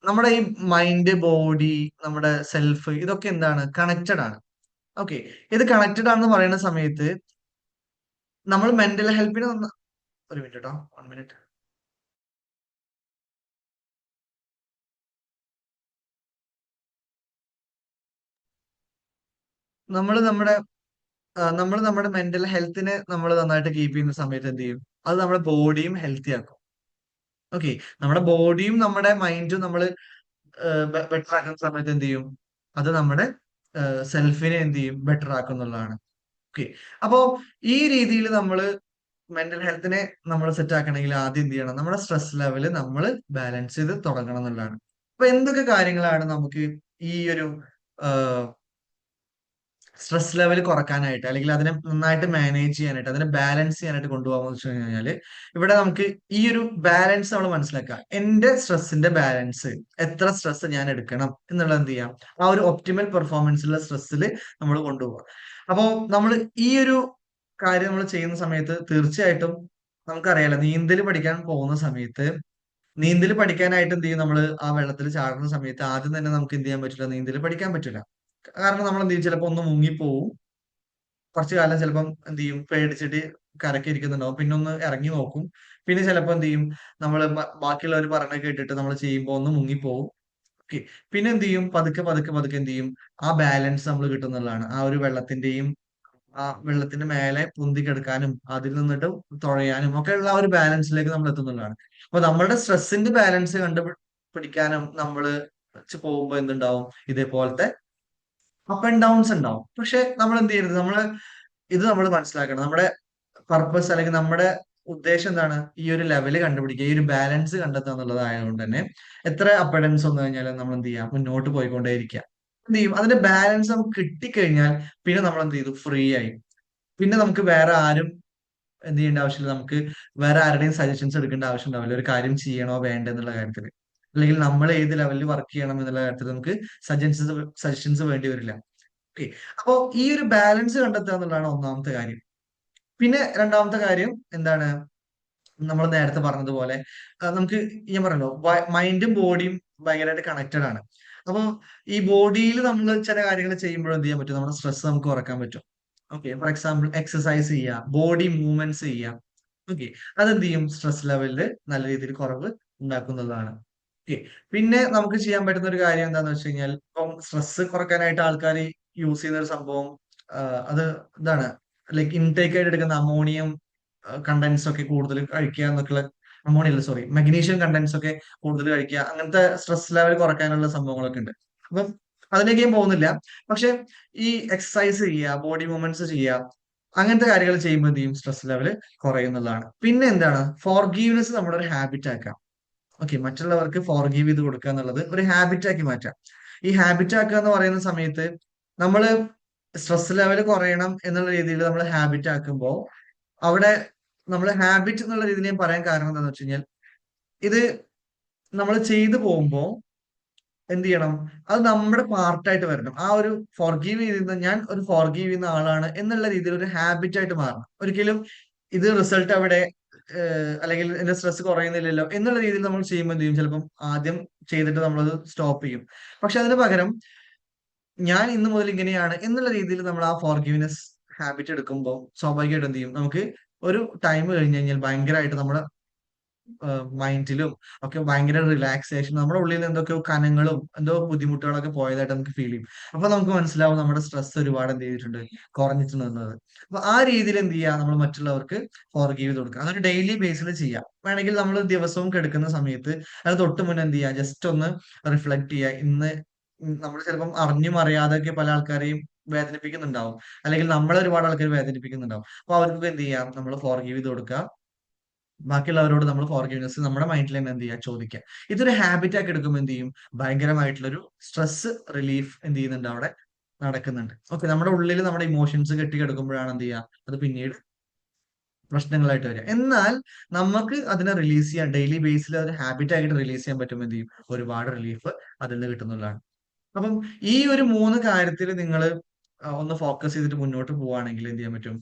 നമ്മുടെ ഈ മൈൻഡ്, ബോഡി, നമ്മുടെ സെൽഫ് ഇതൊക്കെ എന്താണ്? കണക്റ്റഡ് ആണ്. ഓക്കെ, ഇത് കണക്റ്റഡ് ആണെന്ന് പറയുന്ന സമയത്ത് നമ്മൾ മെന്റൽ ഹെൽത്തിനെ ഒരു മിനിറ്റ് കേട്ടോ, 1 മിനിറ്റ്. നമ്മൾ നമ്മുടെ നമ്മൾ നമ്മുടെ മെന്റൽ ഹെൽത്തിനെ നമ്മൾ നന്നായിട്ട് കീപ്പ് ചെയ്യുന്ന സമയത്ത് എന്ത് ചെയ്യും? അത് നമ്മുടെ ബോഡിയും ഹെൽത്തി ആക്കും. ഓക്കെ, നമ്മുടെ ബോഡിയും നമ്മുടെ മൈൻഡും നമ്മൾ ബെറ്റർ ആക്കുന്ന സമയത്ത് എന്ത് ചെയ്യും? അത് നമ്മുടെ സെൽഫിനെ എന്ത് ചെയ്യും? ബെറ്റർ ആക്കും എന്നുള്ളതാണ്. ഓക്കെ, അപ്പോ ഈ രീതിയിൽ നമ്മൾ മെന്റൽ ഹെൽത്തിനെ നമ്മൾ സെറ്റ് ആക്കണമെങ്കിൽ ആദ്യം എന്ത് ചെയ്യണം? നമ്മുടെ സ്ട്രെസ് ലെവല് നമ്മൾ ബാലൻസ് ചെയ്ത് തുടങ്ങണം എന്നുള്ളതാണ്. അപ്പൊ എന്തൊക്കെ കാര്യങ്ങളാണ് നമുക്ക് ഈ ഒരു സ്ട്രെസ് ലെവൽ കുറക്കാനായിട്ട്, അല്ലെങ്കിൽ അതിനെ നന്നായിട്ട് മാനേജ് ചെയ്യാനായിട്ട്, അതിനെ ബാലൻസ് ചെയ്യാനായിട്ട് കൊണ്ടുപോകാമെന്ന് വെച്ച് കഴിഞ്ഞാല്, ഇവിടെ നമുക്ക് ഈ ഒരു ബാലൻസ് നമ്മൾ മനസ്സിലാക്കുക. എന്റെ സ്ട്രെസ്സിന്റെ ബാലൻസ്, എത്ര സ്ട്രെസ് ഞാൻ എടുക്കണം എന്നുള്ളത് എന്ത് ചെയ്യാം? ആ ഒരു ഒപ്റ്റിമൽ പെർഫോമൻസിലുള്ള സ്ട്രെസ്സിൽ നമ്മൾ കൊണ്ടുപോകാം. അപ്പോ നമ്മൾ ഈ ഒരു കാര്യം നമ്മൾ ചെയ്യുന്ന സമയത്ത് തീർച്ചയായിട്ടും നമുക്കറിയാലോ, നീന്തൽ പഠിക്കാൻ പോകുന്ന സമയത്ത് നീന്തൽ പഠിക്കാനായിട്ട് എന്ത് ചെയ്യും? നമ്മൾ ആ വെള്ളത്തിൽ ചാടുന്ന സമയത്ത് ആദ്യം തന്നെ നമുക്ക് എന്ത് ചെയ്യാൻ പറ്റില്ല? നീന്തൽ പഠിക്കാൻ പറ്റില്ല. കാരണം നമ്മൾ എന്ത് ചെയ്യും? ചിലപ്പോൾ ഒന്ന് മുങ്ങിപ്പോവും. കുറച്ചു കാലം ചിലപ്പം എന്ത് ചെയ്യും? പേടിച്ചിട്ട് കരയ്ക്ക് ഇരിക്കുന്നുണ്ടാവും. പിന്നെ ഒന്ന് ഇറങ്ങി നോക്കും. പിന്നെ ചിലപ്പോൾ എന്ത് ചെയ്യും? നമ്മൾ ബാക്കിയുള്ളവർ പറയുന്നത് കേട്ടിട്ട് നമ്മൾ ചെയ്യുമ്പോൾ ഒന്ന് മുങ്ങിപ്പോവും. ഓക്കെ, പിന്നെ എന്ത് ചെയ്യും? പതുക്കെ പതുക്കെ പതുക്കെ എന്ത് ചെയ്യും? ആ ബാലൻസ് നമ്മൾ കിട്ടുന്നതാണ്. ആ ഒരു വെള്ളത്തിന്റെയും ആ വെള്ളത്തിന്റെ മേലെ പൊന്തി കിടക്കാനും അതിൽ നിന്നിട്ട് തുഴയാനും ഒക്കെ ഉള്ള ആ ഒരു ബാലൻസിലേക്ക് നമ്മൾ എത്തുന്നതാണ്. അപ്പൊ നമ്മളുടെ സ്ട്രെസ്സിന്റെ ബാലൻസ് പിടിക്കാനും നമ്മള് പോകുമ്പോ എന്തുണ്ടാവും? ഇതേപോലത്തെ അപ്പ് ആൻഡ് ഡൗൺസ് ഉണ്ടാവും. പക്ഷെ നമ്മൾ എന്ത് ചെയ്യരുത്? ഇത് നമ്മൾ മനസ്സിലാക്കണം. നമ്മുടെ പർപ്പസ്, അല്ലെങ്കിൽ നമ്മുടെ ഉദ്ദേശം എന്താണ്? ഈ ഒരു ലെവല് കണ്ടുപിടിക്കുക, ഈ ഒരു ബാലൻസ് കണ്ടെത്തുക എന്നുള്ളതായതുകൊണ്ട് തന്നെ എത്ര അപ്പ് ആൻഡ് ഡൗൺസ് വന്നു കഴിഞ്ഞാലും നമ്മൾ എന്ത് ചെയ്യുക? മുന്നോട്ട് പോയിക്കൊണ്ടേയിരിക്കുക. എന്ത് ചെയ്യും? അതിന്റെ ബാലൻസ് നമുക്ക് കിട്ടിക്കഴിഞ്ഞാൽ പിന്നെ നമ്മൾ എന്ത് ചെയ്തു? ഫ്രീ ആയി. പിന്നെ നമുക്ക് വേറെ ആരും എന്ത് ചെയ്യേണ്ട ആവശ്യമില്ല. നമുക്ക് വേറെ ആരുടെയും സജഷൻസ് എടുക്കേണ്ട ആവശ്യം ഉണ്ടാവില്ല. ഒരു കാര്യം ചെയ്യണോ വേണ്ടേ എന്നുള്ള കാര്യത്തിൽ, അല്ലെങ്കിൽ നമ്മൾ ഏത് ലെവലിൽ വർക്ക് ചെയ്യണം എന്നുള്ള കാര്യത്തിൽ നമുക്ക് സജഷൻസ് വേണ്ടി വരില്ല. ഓക്കെ, അപ്പോ ഈ ഒരു ബാലൻസ് കണ്ടെത്തുക എന്നുള്ളതാണ് ഒന്നാമത്തെ കാര്യം. പിന്നെ രണ്ടാമത്തെ കാര്യം എന്താണ്? നമ്മൾ നേരത്തെ പറഞ്ഞതുപോലെ നമുക്ക്, ഞാൻ പറഞ്ഞല്ലോ, മൈൻഡും ബോഡിയും ഭയങ്കരമായിട്ട് കണക്റ്റഡ് ആണ്. അപ്പൊ ഈ ബോഡിയിൽ നമ്മൾ ചില കാര്യങ്ങൾ ചെയ്യുമ്പോൾ എന്ത് ചെയ്യാൻ പറ്റും? നമ്മുടെ സ്ട്രെസ് നമുക്ക് കുറക്കാൻ പറ്റും. ഓക്കെ, ഫോർ എക്സാമ്പിൾ എക്സസൈസ് ചെയ്യുക, ബോഡി മൂവ്മെന്റ്സ് ചെയ്യുക. ഓക്കെ, അതെന്ത് ചെയ്യും? സ്ട്രെസ് ലെവലില് നല്ല രീതിയിൽ കുറവ് ഉണ്ടാക്കുന്നതാണ്. ഓക്കെ, പിന്നെ നമുക്ക് ചെയ്യാൻ പറ്റുന്ന ഒരു കാര്യം എന്താന്ന് വെച്ച് കഴിഞ്ഞാൽ, ഇപ്പം സ്ട്രെസ് കുറക്കാനായിട്ട് ആൾക്കാർ യൂസ് ചെയ്യുന്ന ഒരു സംഭവം, അത് ഇതാണ്, ലൈക്ക് ഇൻടേക്ക് ആയിട്ട് എടുക്കുന്ന അമോണിയം കണ്ടന്റ്സ് ഒക്കെ കൂടുതൽ കഴിക്കുക എന്നൊക്കെയുള്ള, അമോണിയ അല്ല, സോറി, മഗ്നീഷ്യം കണ്ടന്റ്സ് ഒക്കെ കൂടുതൽ കഴിക്കുക, അങ്ങനത്തെ സ്ട്രെസ് ലെവൽ കുറയ്ക്കാനുള്ള സംഭവങ്ങളൊക്കെ ഉണ്ട്. അപ്പം അതിലേക്ക് ഞാൻ പോകുന്നില്ല. പക്ഷെ ഈ എക്സസൈസ് ചെയ്യുക, ബോഡി മൂവ്മെന്റ്സ് ചെയ്യുക, അങ്ങനത്തെ കാര്യങ്ങൾ ചെയ്യുമ്പോൾ എന്ത് ചെയ്യും? സ്ട്രെസ് ലെവൽ കുറയുന്നതാണ്. പിന്നെ എന്താണ്? ഫോർഗീവ്നെസ് നമ്മുടെ ഒരു ഹാബിറ്റ് ആക്കാം. ഓക്കെ, മറ്റുള്ളവർക്ക് ഫോർഗീവ് ചെയ്ത് കൊടുക്കുക എന്നുള്ളത് ഒരു ഹാബിറ്റ് ആക്കി മാറ്റാം. ഈ ഹാബിറ്റ് ആക്കുക എന്ന് പറയുന്ന സമയത്ത് നമ്മള് സ്ട്രെസ് ലെവൽ കുറയണം എന്നുള്ള രീതിയിൽ നമ്മൾ ഹാബിറ്റ് ആക്കുമ്പോൾ, അവിടെ നമ്മൾ ഹാബിറ്റ് എന്നുള്ള രീതിയിൽ ഞാൻ പറയാൻ കാരണം എന്താണെന്ന് വെച്ച് കഴിഞ്ഞാൽ, ഇത് നമ്മൾ ചെയ്തു പോകുമ്പോൾ എന്ത് ചെയ്യണം? അത് നമ്മുടെ പാർട്ടായിട്ട് വരണം. ആ ഒരു ഫോർഗീവ് ചെയ്യുന്ന, ഞാൻ ഒരു ഫോർഗീവ് ചെയ്യുന്ന ആളാണ് എന്നുള്ള രീതിയിൽ ഒരു ഹാബിറ്റ് ആയിട്ട് മാറണം. ഒരിക്കലും ഇത് റിസൾട്ട് അവിടെ അല്ലെങ്കിൽ എന്റെ സ്ട്രെസ് കുറയുന്നില്ലല്ലോ എന്നുള്ള രീതിയിൽ നമ്മൾ ചെയ്യുമ്പോൾ എന്ത് ചെയ്യും? ചിലപ്പം ആദ്യം ചെയ്തിട്ട് നമ്മളത് സ്റ്റോപ്പ് ചെയ്യും. പക്ഷെ അതിന് പകരം ഞാൻ ഇന്ന് മുതൽ ഇങ്ങനെയാണ് എന്നുള്ള രീതിയിൽ നമ്മൾ ആ ഫോർഗീവ്നെസ് ഹാബിറ്റ് എടുക്കുമ്പോൾ സ്വാഭാവികമായിട്ടും എന്ത് ചെയ്യും? നമുക്ക് ഒരു ടൈം കഴിഞ്ഞ് കഴിഞ്ഞാൽ ഭയങ്കരമായിട്ട് നമ്മുടെ മൈൻഡിലും ഒക്കെ ഭയങ്കര റിലാക്സേഷൻ, നമ്മുടെ ഉള്ളിൽ നിന്ന് എന്തൊക്കെയോ കനങ്ങളും എന്തോ ബുദ്ധിമുട്ടുകളൊക്കെ പോയതായിട്ട് നമുക്ക് ഫീൽ ചെയ്യും. അപ്പൊ നമുക്ക് മനസ്സിലാവും നമ്മുടെ സ്ട്രെസ് ഒരുപാട് എന്ത് ചെയ്തിട്ടുണ്ട്, കുറഞ്ഞിട്ടുണ്ട് എന്നത്. അപ്പൊ ആ രീതിയിൽ എന്ത് ചെയ്യുക, നമ്മൾ മറ്റുള്ളവർക്ക് ഫോർഗീവ് ചെയ്ത് കൊടുക്കുക. അതൊരു ഡെയിലി ബേസിൽ ചെയ്യാം. വേണമെങ്കിൽ നമ്മൾ ദിവസവും കിടക്കുന്ന സമയത്ത് അത് തൊട്ട് മുന്നേ എന്ത് ചെയ്യുക, ജസ്റ്റ് ഒന്ന് റിഫ്ലക്ട് ചെയ്യുക. ഇന്ന് നമ്മൾ ചിലപ്പം അറിഞ്ഞും അറിയാതെയൊക്കെ പല ആൾക്കാരെയും വേദനിപ്പിക്കുന്നുണ്ടാവും, അല്ലെങ്കിൽ നമ്മളെ ഒരുപാട് ആൾക്കാർ വേദനിപ്പിക്കുന്നുണ്ടാവും. അപ്പൊ അവർക്കൊക്കെ എന്ത് ചെയ്യാം, നമ്മൾ ഫോർഗീവ് ചെയ്ത് കൊടുക്കുക. ബാക്കിയുള്ളവരോട് നമ്മൾ ഫോർഗീവ്നെസ് നമ്മുടെ മൈൻഡിൽ തന്നെ എന്ത് ചെയ്യുക, ചോദിക്കുക. ഇതൊരു ഹാബിറ്റ് ആക്കി എടുക്കുമ്പോൾ എന്ത് ചെയ്യും, ഭയങ്കരമായിട്ടുള്ളൊരു സ്ട്രെസ് റിലീഫ് എന്ത് ചെയ്യുന്നുണ്ട് അവിടെ നടക്കുന്നുണ്ട്. ഓക്കെ, നമ്മുടെ ഉള്ളിൽ നമ്മുടെ ഇമോഷൻസ് കെട്ടിക്കിടക്കുമ്പോഴാണ് എന്ത് ചെയ്യുക, അത് പിന്നീട് പ്രശ്നങ്ങളായിട്ട് വരിക. എന്നാൽ നമുക്ക് അതിനെ റിലീസ് ചെയ്യാൻ ഡെയിലി ബേസിൽ ഒരു ഹാബിറ്റ് ആയിട്ട് റിലീസ് ചെയ്യാൻ പറ്റുമ്പോൾ എന്ത് ചെയ്യും, ഒരുപാട് റിലീഫ് അതിൽ നിന്ന് കിട്ടുന്നതാണ്. അപ്പം ഈ ഒരു മൂന്ന് കാര്യത്തിൽ നിങ്ങൾ ഒന്ന് ഫോക്കസ് ചെയ്തിട്ട് മുന്നോട്ട് പോവുകയാണെങ്കിൽ എന്ത് ചെയ്യാൻ പറ്റും,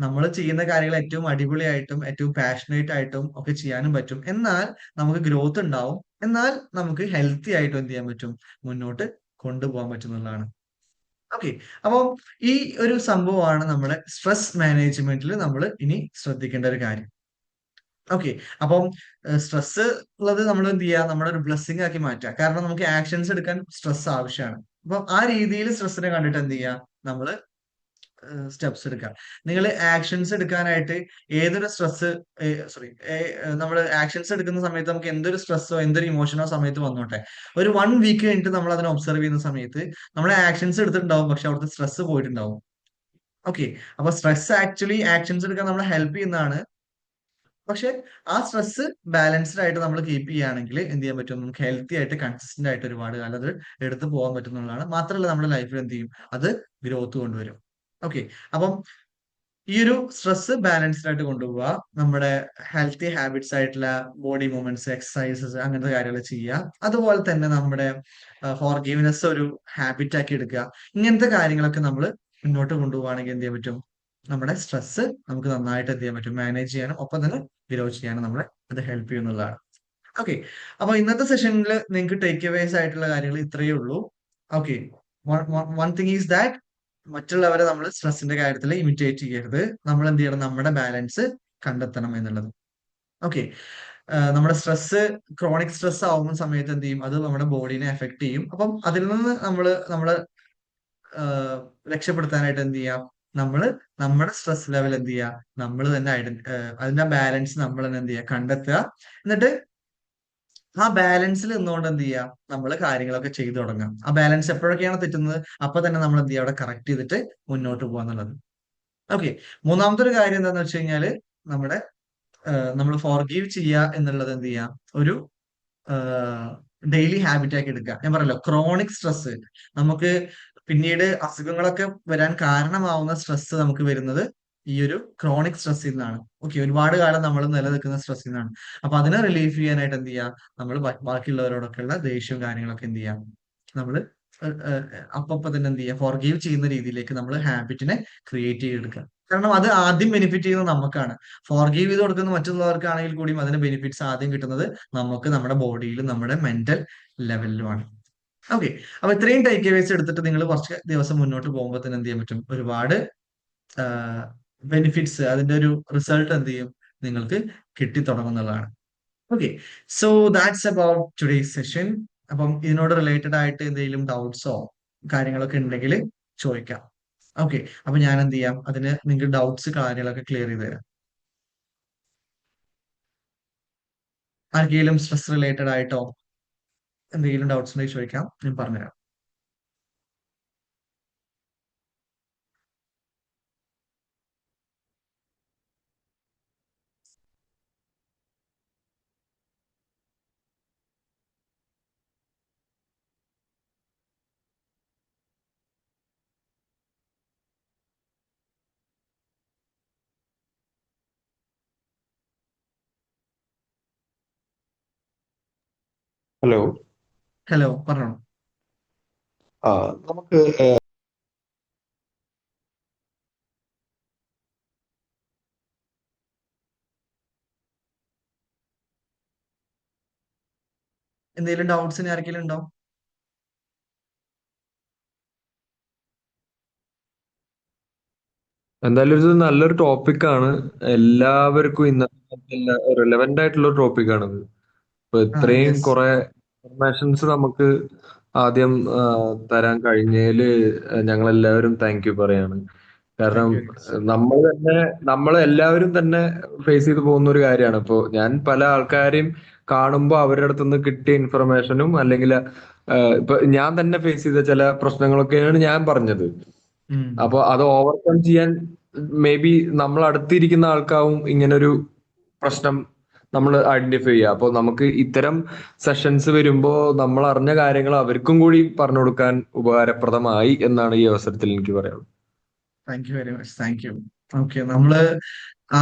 നമ്മൾ ചെയ്യുന്ന കാര്യങ്ങൾ ഏറ്റവും അടിപൊളിയായിട്ടും ഏറ്റവും പാഷനേറ്റ് ആയിട്ടും ഒക്കെ ചെയ്യാനും പറ്റും. എന്നാൽ നമുക്ക് ഗ്രോത്ത് ഉണ്ടാവും. എന്നാൽ നമുക്ക് ഹെൽത്തി ആയിട്ടും എന്ത് ചെയ്യാൻ പറ്റും, മുന്നോട്ട് കൊണ്ടുപോകാൻ പറ്റുന്നതാണ്. ഓക്കെ, അപ്പം ഈ ഒരു സംഭവമാണ് നമ്മുടെ സ്ട്രെസ് മാനേജ്മെന്റിൽ നമ്മൾ ഇനി ശ്രദ്ധിക്കേണ്ട ഒരു കാര്യം. ഓക്കെ, അപ്പം സ്ട്രെസ് ഉള്ളത് നമ്മൾ എന്ത് ചെയ്യുക, നമ്മുടെ ഒരു ബ്ലെസ്സിങ് ആക്കി മാറ്റുക. കാരണം നമുക്ക് ആക്ഷൻസ് എടുക്കാൻ സ്ട്രെസ് ആവശ്യമാണ്. അപ്പൊ ആ രീതിയിൽ സ്ട്രെസ്സിനെ കണ്ടിട്ട് എന്ത് ചെയ്യുക, നമ്മൾ സ്റ്റെപ്സ് എടുക്കുക. നിങ്ങൾ ആക്ഷൻസ് എടുക്കാനായിട്ട് ഏതൊരു സ്ട്രെസ്, സോറി, നമ്മൾ ആക്ഷൻസ് എടുക്കുന്ന സമയത്ത് നമുക്ക് എന്തൊരു സ്ട്രെസ്സോ എന്തൊരു ഇമോഷനോ സമയത്ത് വന്നോട്ടെ, ഒരു 1 വീക്ക് കഴിഞ്ഞിട്ട് നമ്മൾ അതിനെ ഒബ്സർവ് ചെയ്യുന്ന സമയത്ത് നമ്മൾ ആക്ഷൻസ് എടുത്തിട്ടുണ്ടാവും, പക്ഷെ അവിടുത്തെ സ്ട്രെസ് പോയിട്ടുണ്ടാവും. ഓക്കെ, അപ്പൊ സ്ട്രെസ് ആക്ച്വലി ആക്ഷൻസ് എടുക്കാൻ നമ്മളെ ഹെൽപ്പ് ചെയ്യുന്നതാണ്. പക്ഷെ ആ സ്ട്രെസ് ബാലൻസ്ഡ് ആയിട്ട് നമ്മൾ കീപ്പ് ചെയ്യുകയാണെങ്കിൽ എന്ത് ചെയ്യാൻ പറ്റും, നമുക്ക് ഹെൽത്തി ആയിട്ട് കൺസിസ്റ്റന്റ് ആയിട്ട് ഒരുപാട് കാലം അത് എടുത്തു പോകാൻ പറ്റുന്നതാണ്. മാത്രമല്ല നമ്മുടെ ലൈഫിൽ എന്ത് ചെയ്യും, അത് ഗ്രോത്ത് കൊണ്ടുവരും. ഓക്കെ, അപ്പം ഈ ഒരു സ്ട്രെസ് ബാലൻസ്ഡ് ആയിട്ട് കൊണ്ടുപോവുക, നമ്മുടെ ഹെൽത്തി ഹാബിറ്റ്സ് ആയിട്ടുള്ള ബോഡി മൂവ്മെന്റ്സ്, എക്സസൈസസ്, അങ്ങനത്തെ കാര്യങ്ങൾ ചെയ്യുക. അതുപോലെ തന്നെ നമ്മുടെ ഫോർഗീവ്നെസ് ഒരു ഹാബിറ്റ് ആക്കി എടുക്കുക. ഇങ്ങനത്തെ കാര്യങ്ങളൊക്കെ നമ്മൾ മുന്നോട്ട് കൊണ്ടുപോവുകയാണെങ്കിൽ എന്ത് ചെയ്യാൻ പറ്റും, നമ്മുടെ സ്ട്രെസ് നമുക്ക് നന്നായിട്ട് എന്ത് ചെയ്യാൻ പറ്റും, മാനേജ് ചെയ്യാനും ഒപ്പം തന്നെ ഗ്രോ ചെയ്യാനും നമ്മളെ അത് ഹെൽപ്പ് ചെയ്യുന്നതാണ്. ഓക്കെ, അപ്പൊ ഇന്നത്തെ സെഷനിൽ നിങ്ങൾക്ക് ടേക്ക് അവേസ് ആയിട്ടുള്ള കാര്യങ്ങൾ ഇത്രയേ ഉള്ളൂ. Okay, one thing is that മറ്റുള്ളവരെ നമ്മൾ സ്ട്രെസ്സിന്റെ കാര്യത്തിൽ ഇമിറ്റേറ്റ് ചെയ്യരുത്. നമ്മൾ എന്ത് ചെയ്യണം, നമ്മുടെ ബാലൻസ് കണ്ടെത്തണം എന്നുള്ളത്. ഓക്കെ, നമ്മുടെ സ്ട്രെസ് ക്രോണിക് സ്ട്രെസ് ആവുന്ന സമയത്ത് എന്ത് ചെയ്യും, അത് നമ്മുടെ ബോഡീനെ എഫക്ട് ചെയ്യും. അപ്പം അതിൽ നിന്ന് നമ്മള് രക്ഷപ്പെടുത്താനായിട്ട് എന്ത് ചെയ്യാം, നമ്മള് നമ്മുടെ സ്ട്രെസ് ലെവൽ എന്ത് ചെയ്യുക, നമ്മൾ തന്നെ അതിന്റെ ബാലൻസ് നമ്മൾ തന്നെ എന്ത് ചെയ്യുക, കണ്ടെത്തുക. എന്നിട്ട് ആ ബാലൻസിൽ നിന്നുകൊണ്ട് എന്ത് ചെയ്യുക, നമ്മൾ കാര്യങ്ങളൊക്കെ ചെയ്തു തുടങ്ങാം. ആ ബാലൻസ് എപ്പോഴൊക്കെയാണ് തെറ്റുന്നത്, അപ്പൊ തന്നെ നമ്മൾ എന്ത് ചെയ്യുക, അവിടെ കറക്റ്റ് ചെയ്തിട്ട് മുന്നോട്ട് പോകാന്നുള്ളത്. ഓക്കെ, മൂന്നാമത്തെ ഒരു കാര്യം എന്താന്ന് വെച്ച് കഴിഞ്ഞാല്, നമ്മുടെ നമ്മൾ ഫോർഗീവ് ചെയ്യുക എന്നുള്ളത് എന്ത് ചെയ്യാം, ഒരു ഡെയിലി ഹാബിറ്റ് ആക്കി എടുക്കുക. ഞാൻ പറയല്ലോ, ക്രോണിക് സ്ട്രെസ്, നമുക്ക് പിന്നീട് അസുഖങ്ങളൊക്കെ വരാൻ കാരണമാവുന്ന സ്ട്രെസ് നമുക്ക് വരുന്നത് ഈ ഒരു ക്രോണിക് സ്ട്രെസ്സിൽ നിന്നാണ്. ഓക്കെ, ഒരുപാട് കാലം നമ്മൾ നിലനിൽക്കുന്ന സ്ട്രെസ്സിൽ നിന്നാണ്. അപ്പൊ അതിനെ റിലീഫ് ചെയ്യാനായിട്ട് എന്ത് ചെയ്യാം, നമ്മൾ ബാക്കിയുള്ളവരോടൊക്കെ ഉള്ള ദേഷ്യവും കാര്യങ്ങളൊക്കെ എന്ത് ചെയ്യാം, നമ്മൾ അപ്പപ്പൊ തന്നെ എന്ത് ചെയ്യുക, ഫോർഗീവ് ചെയ്യുന്ന രീതിയിലേക്ക് നമ്മൾ ഹാബിറ്റിനെ ക്രിയേറ്റ് ചെയ്തെടുക്കുക. കാരണം അത് ആദ്യം ബെനിഫിറ്റ് ചെയ്യുന്നത് നമുക്കാണ്. ഫോർഗീവ് ചെയ്ത് കൊടുക്കുന്ന മറ്റുള്ളവർക്കാണെങ്കിൽ കൂടിയും അതിന്റെ ബെനിഫിറ്റ്സ് ആദ്യം കിട്ടുന്നത് നമുക്ക്, നമ്മുടെ ബോഡിയിലും നമ്മുടെ മെന്റൽ ലെവലിലുമാണ്. ഓക്കെ, അപ്പൊ ഇത്രയും ടേക്ക് അവേസ് എടുത്തിട്ട് നിങ്ങൾ കുറച്ച് ദിവസം മുന്നോട്ട് പോകുമ്പോൾ തന്നെ എന്ത് ചെയ്യാൻ പറ്റും, ഒരുപാട് ബെനിഫിറ്റ്സ്, അതിന്റെ ഒരു റിസൾട്ട് എന്ത് ചെയ്യും, നിങ്ങൾക്ക് കിട്ടി തുടങ്ങുന്നതാണ്. Okay, so that's about today's session. അപ്പം ഇതിനോട് റിലേറ്റഡ് ആയിട്ട് എന്തെങ്കിലും ഡൗട്ട്സോ കാര്യങ്ങളൊക്കെ ഉണ്ടെങ്കിൽ ചോദിക്കാം. ഓക്കെ, അപ്പൊ ഞാൻ എന്ത് ചെയ്യാം, അതിന് നിങ്ങൾക്ക് ഡൗട്ട്സ് കാര്യങ്ങളൊക്കെ ക്ലിയർ ചെയ്ത് തരാം. ആർക്കെങ്കിലും സ്ട്രെസ് റിലേറ്റഡ് ആയിട്ടോ എന്തെങ്കിലും ഡൗട്ട്സ് ഉണ്ടെങ്കിൽ ചോദിക്കാം, ഞാൻ പറഞ്ഞുതരാം. ഹലോ. ഹലോ, പറഞ്ഞോളൂ. ആ നമുക്ക് എന്തെങ്കിലും ഡൗട്ട്സിന് ആർക്കെങ്കിലും ഉണ്ടോ? എന്തായാലും ഇത് നല്ലൊരു ടോപ്പിക്കാണ്. എല്ലാവർക്കും ഇന്നത്തെ റിലവന്റ് ആയിട്ടുള്ള ഒരു ടോപ്പിക്കാണിത്. ഇപ്പൊ ആ ഇത്രയും യെസ്. കുറെ ഇൻഫർമേഷൻസ് നമുക്ക് ആദ്യം തരാൻ കഴിഞ്ഞതില് ഞങ്ങൾ എല്ലാവരും താങ്ക് യു പറയാണ്. താങ്ക് കാരണം യു വെരി മച്ച്. നമ്മൾ തന്നെ നമ്മൾ എല്ലാവരും തന്നെ ഫേസ് ചെയ്ത് പോകുന്ന ഒരു കാര്യമാണ്. ഇപ്പോ ഞാൻ പല ആൾക്കാരെയും കാണുമ്പോൾ അവരുടെ അടുത്ത് നിന്ന് കിട്ടിയ ഇൻഫർമേഷനും അല്ലെങ്കിൽ ഇപ്പൊ ഞാൻ തന്നെ ഫേസ് ചെയ്ത ചില പ്രശ്നങ്ങളൊക്കെയാണ് ഞാൻ പറഞ്ഞത്. അപ്പൊ അത് ഓവർകം ചെയ്യാൻ മേ ബി നമ്മൾ അടുത്തിരിക്കുന്ന ആൾക്കാവും ഇങ്ങനൊരു പ്രശ്നം നമ്മൾ ഐഡന്റിഫൈ ചെയ്യുക. അപ്പോൾ നമുക്ക് ഇത്തരം സെഷൻസ് വരുമ്പോൾ നമ്മൾ അറിഞ്ഞ കാര്യങ്ങൾ അവർക്കും കൂടി പറഞ്ഞു കൊടുക്കാൻ ഉപകാരപ്രദമായി എന്നാണ് ഈ അവസരത്തിൽ എനിക്ക് പറയാനുള്ളത്. Thank you very much. Thank you. Okay. ആ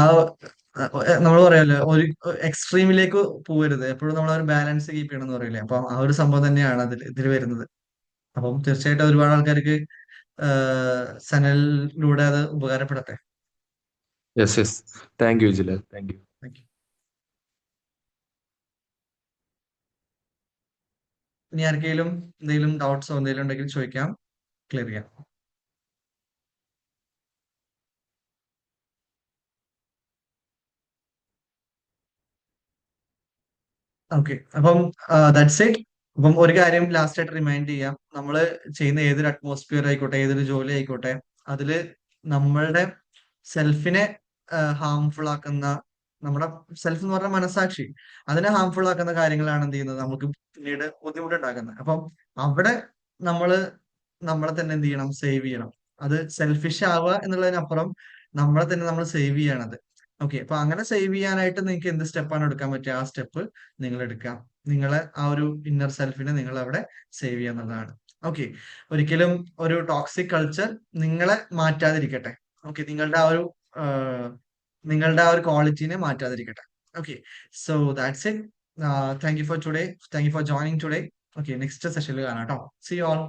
നമ്മൾ പറയല്ലോ ഒരു എക്സ്ട്രീമിലേക്ക് പോകരുത്, എപ്പോഴും നമ്മൾ ഒരു ബാലൻസ് കീപ്പ് ചെയ്യണം എന്ന് പറയില്ലേ. അപ്പം ആ ഒരു സംഭവം തന്നെയാണ് ഇതിൽ വരുന്നത്. അപ്പം തീർച്ചയായിട്ടും ഒരുപാട് ആൾക്കാർക്ക് സനലിലൂടെ അത് ഉപകാരപ്പെടട്ടെ. യെസ് യെസ്, താങ്ക് യു ജില, താങ്ക് യു. Thank you. ഇനി ആർക്കെങ്കിലും എന്തെങ്കിലും ഡൗട്ട്സോ എന്തെങ്കിലും ഉണ്ടെങ്കിൽ ചോദിക്കാം, ക്ലിയർ ചെയ്യാം. ഓക്കെ. അപ്പം ദാറ്റ്സ് ഇറ്റ്. അപ്പം ഒരു കാര്യം ലാസ്റ്റ് ആയിട്ട് റിമൈൻഡ് ചെയ്യാം, നമ്മൾ ചെയ്യുന്ന ഏതൊരു അറ്റ്മോസ്ഫിയർ ആയിക്കോട്ടെ, ഏതൊരു ജോലി ആയിക്കോട്ടെ, അതില് നമ്മളുടെ സെൽഫിനെ ഹാംഫുൾ ആക്കുന്ന, നമ്മുടെ സെൽഫ് എന്ന് പറഞ്ഞ മനസാക്ഷി, അതിനെ ഹാംഫുൾ ആക്കുന്ന കാര്യങ്ങളാണ് എന്ത് ചെയ്യുന്നത്, നമുക്ക് പിന്നീട് ബുദ്ധിമുട്ടുണ്ടാക്കുന്നത്. അപ്പം അവിടെ നമ്മള് നമ്മളെ തന്നെ എന്ത് ചെയ്യണം, സേവ് ചെയ്യണം. അത് സെൽഫിഷ് ആവുക എന്നുള്ളതിനപ്പുറം നമ്മളെ തന്നെ നമ്മൾ സേവ് ചെയ്യണത്. ഓക്കെ. അപ്പൊ അങ്ങനെ സേവ് ചെയ്യാനായിട്ട് നിങ്ങൾക്ക് എന്ത് സ്റ്റെപ്പാണ് എടുക്കാൻ പറ്റുക, ആ സ്റ്റെപ്പ് നിങ്ങൾ എടുക്കാം. നിങ്ങളെ ആ ഒരു ഇന്നർ സെൽഫിനെ നിങ്ങൾ അവിടെ സേവ് ചെയ്യുന്നതാണ്. ഓക്കെ. ഒരിക്കലും ഒരു ടോക്സിക് കൾച്ചർ നിങ്ങളെ മാറ്റാതിരിക്കട്ടെ. ഓക്കെ. നിങ്ങളുടെ ആ ഒരു ക്വാളിറ്റീനെ മാറ്റാതിരിക്കട്ടെ. Okay. So that's it. Thank you for today. Thank you for joining today. Okay. Next സെഷനിൽ കാണാം കേട്ടോ. See you all.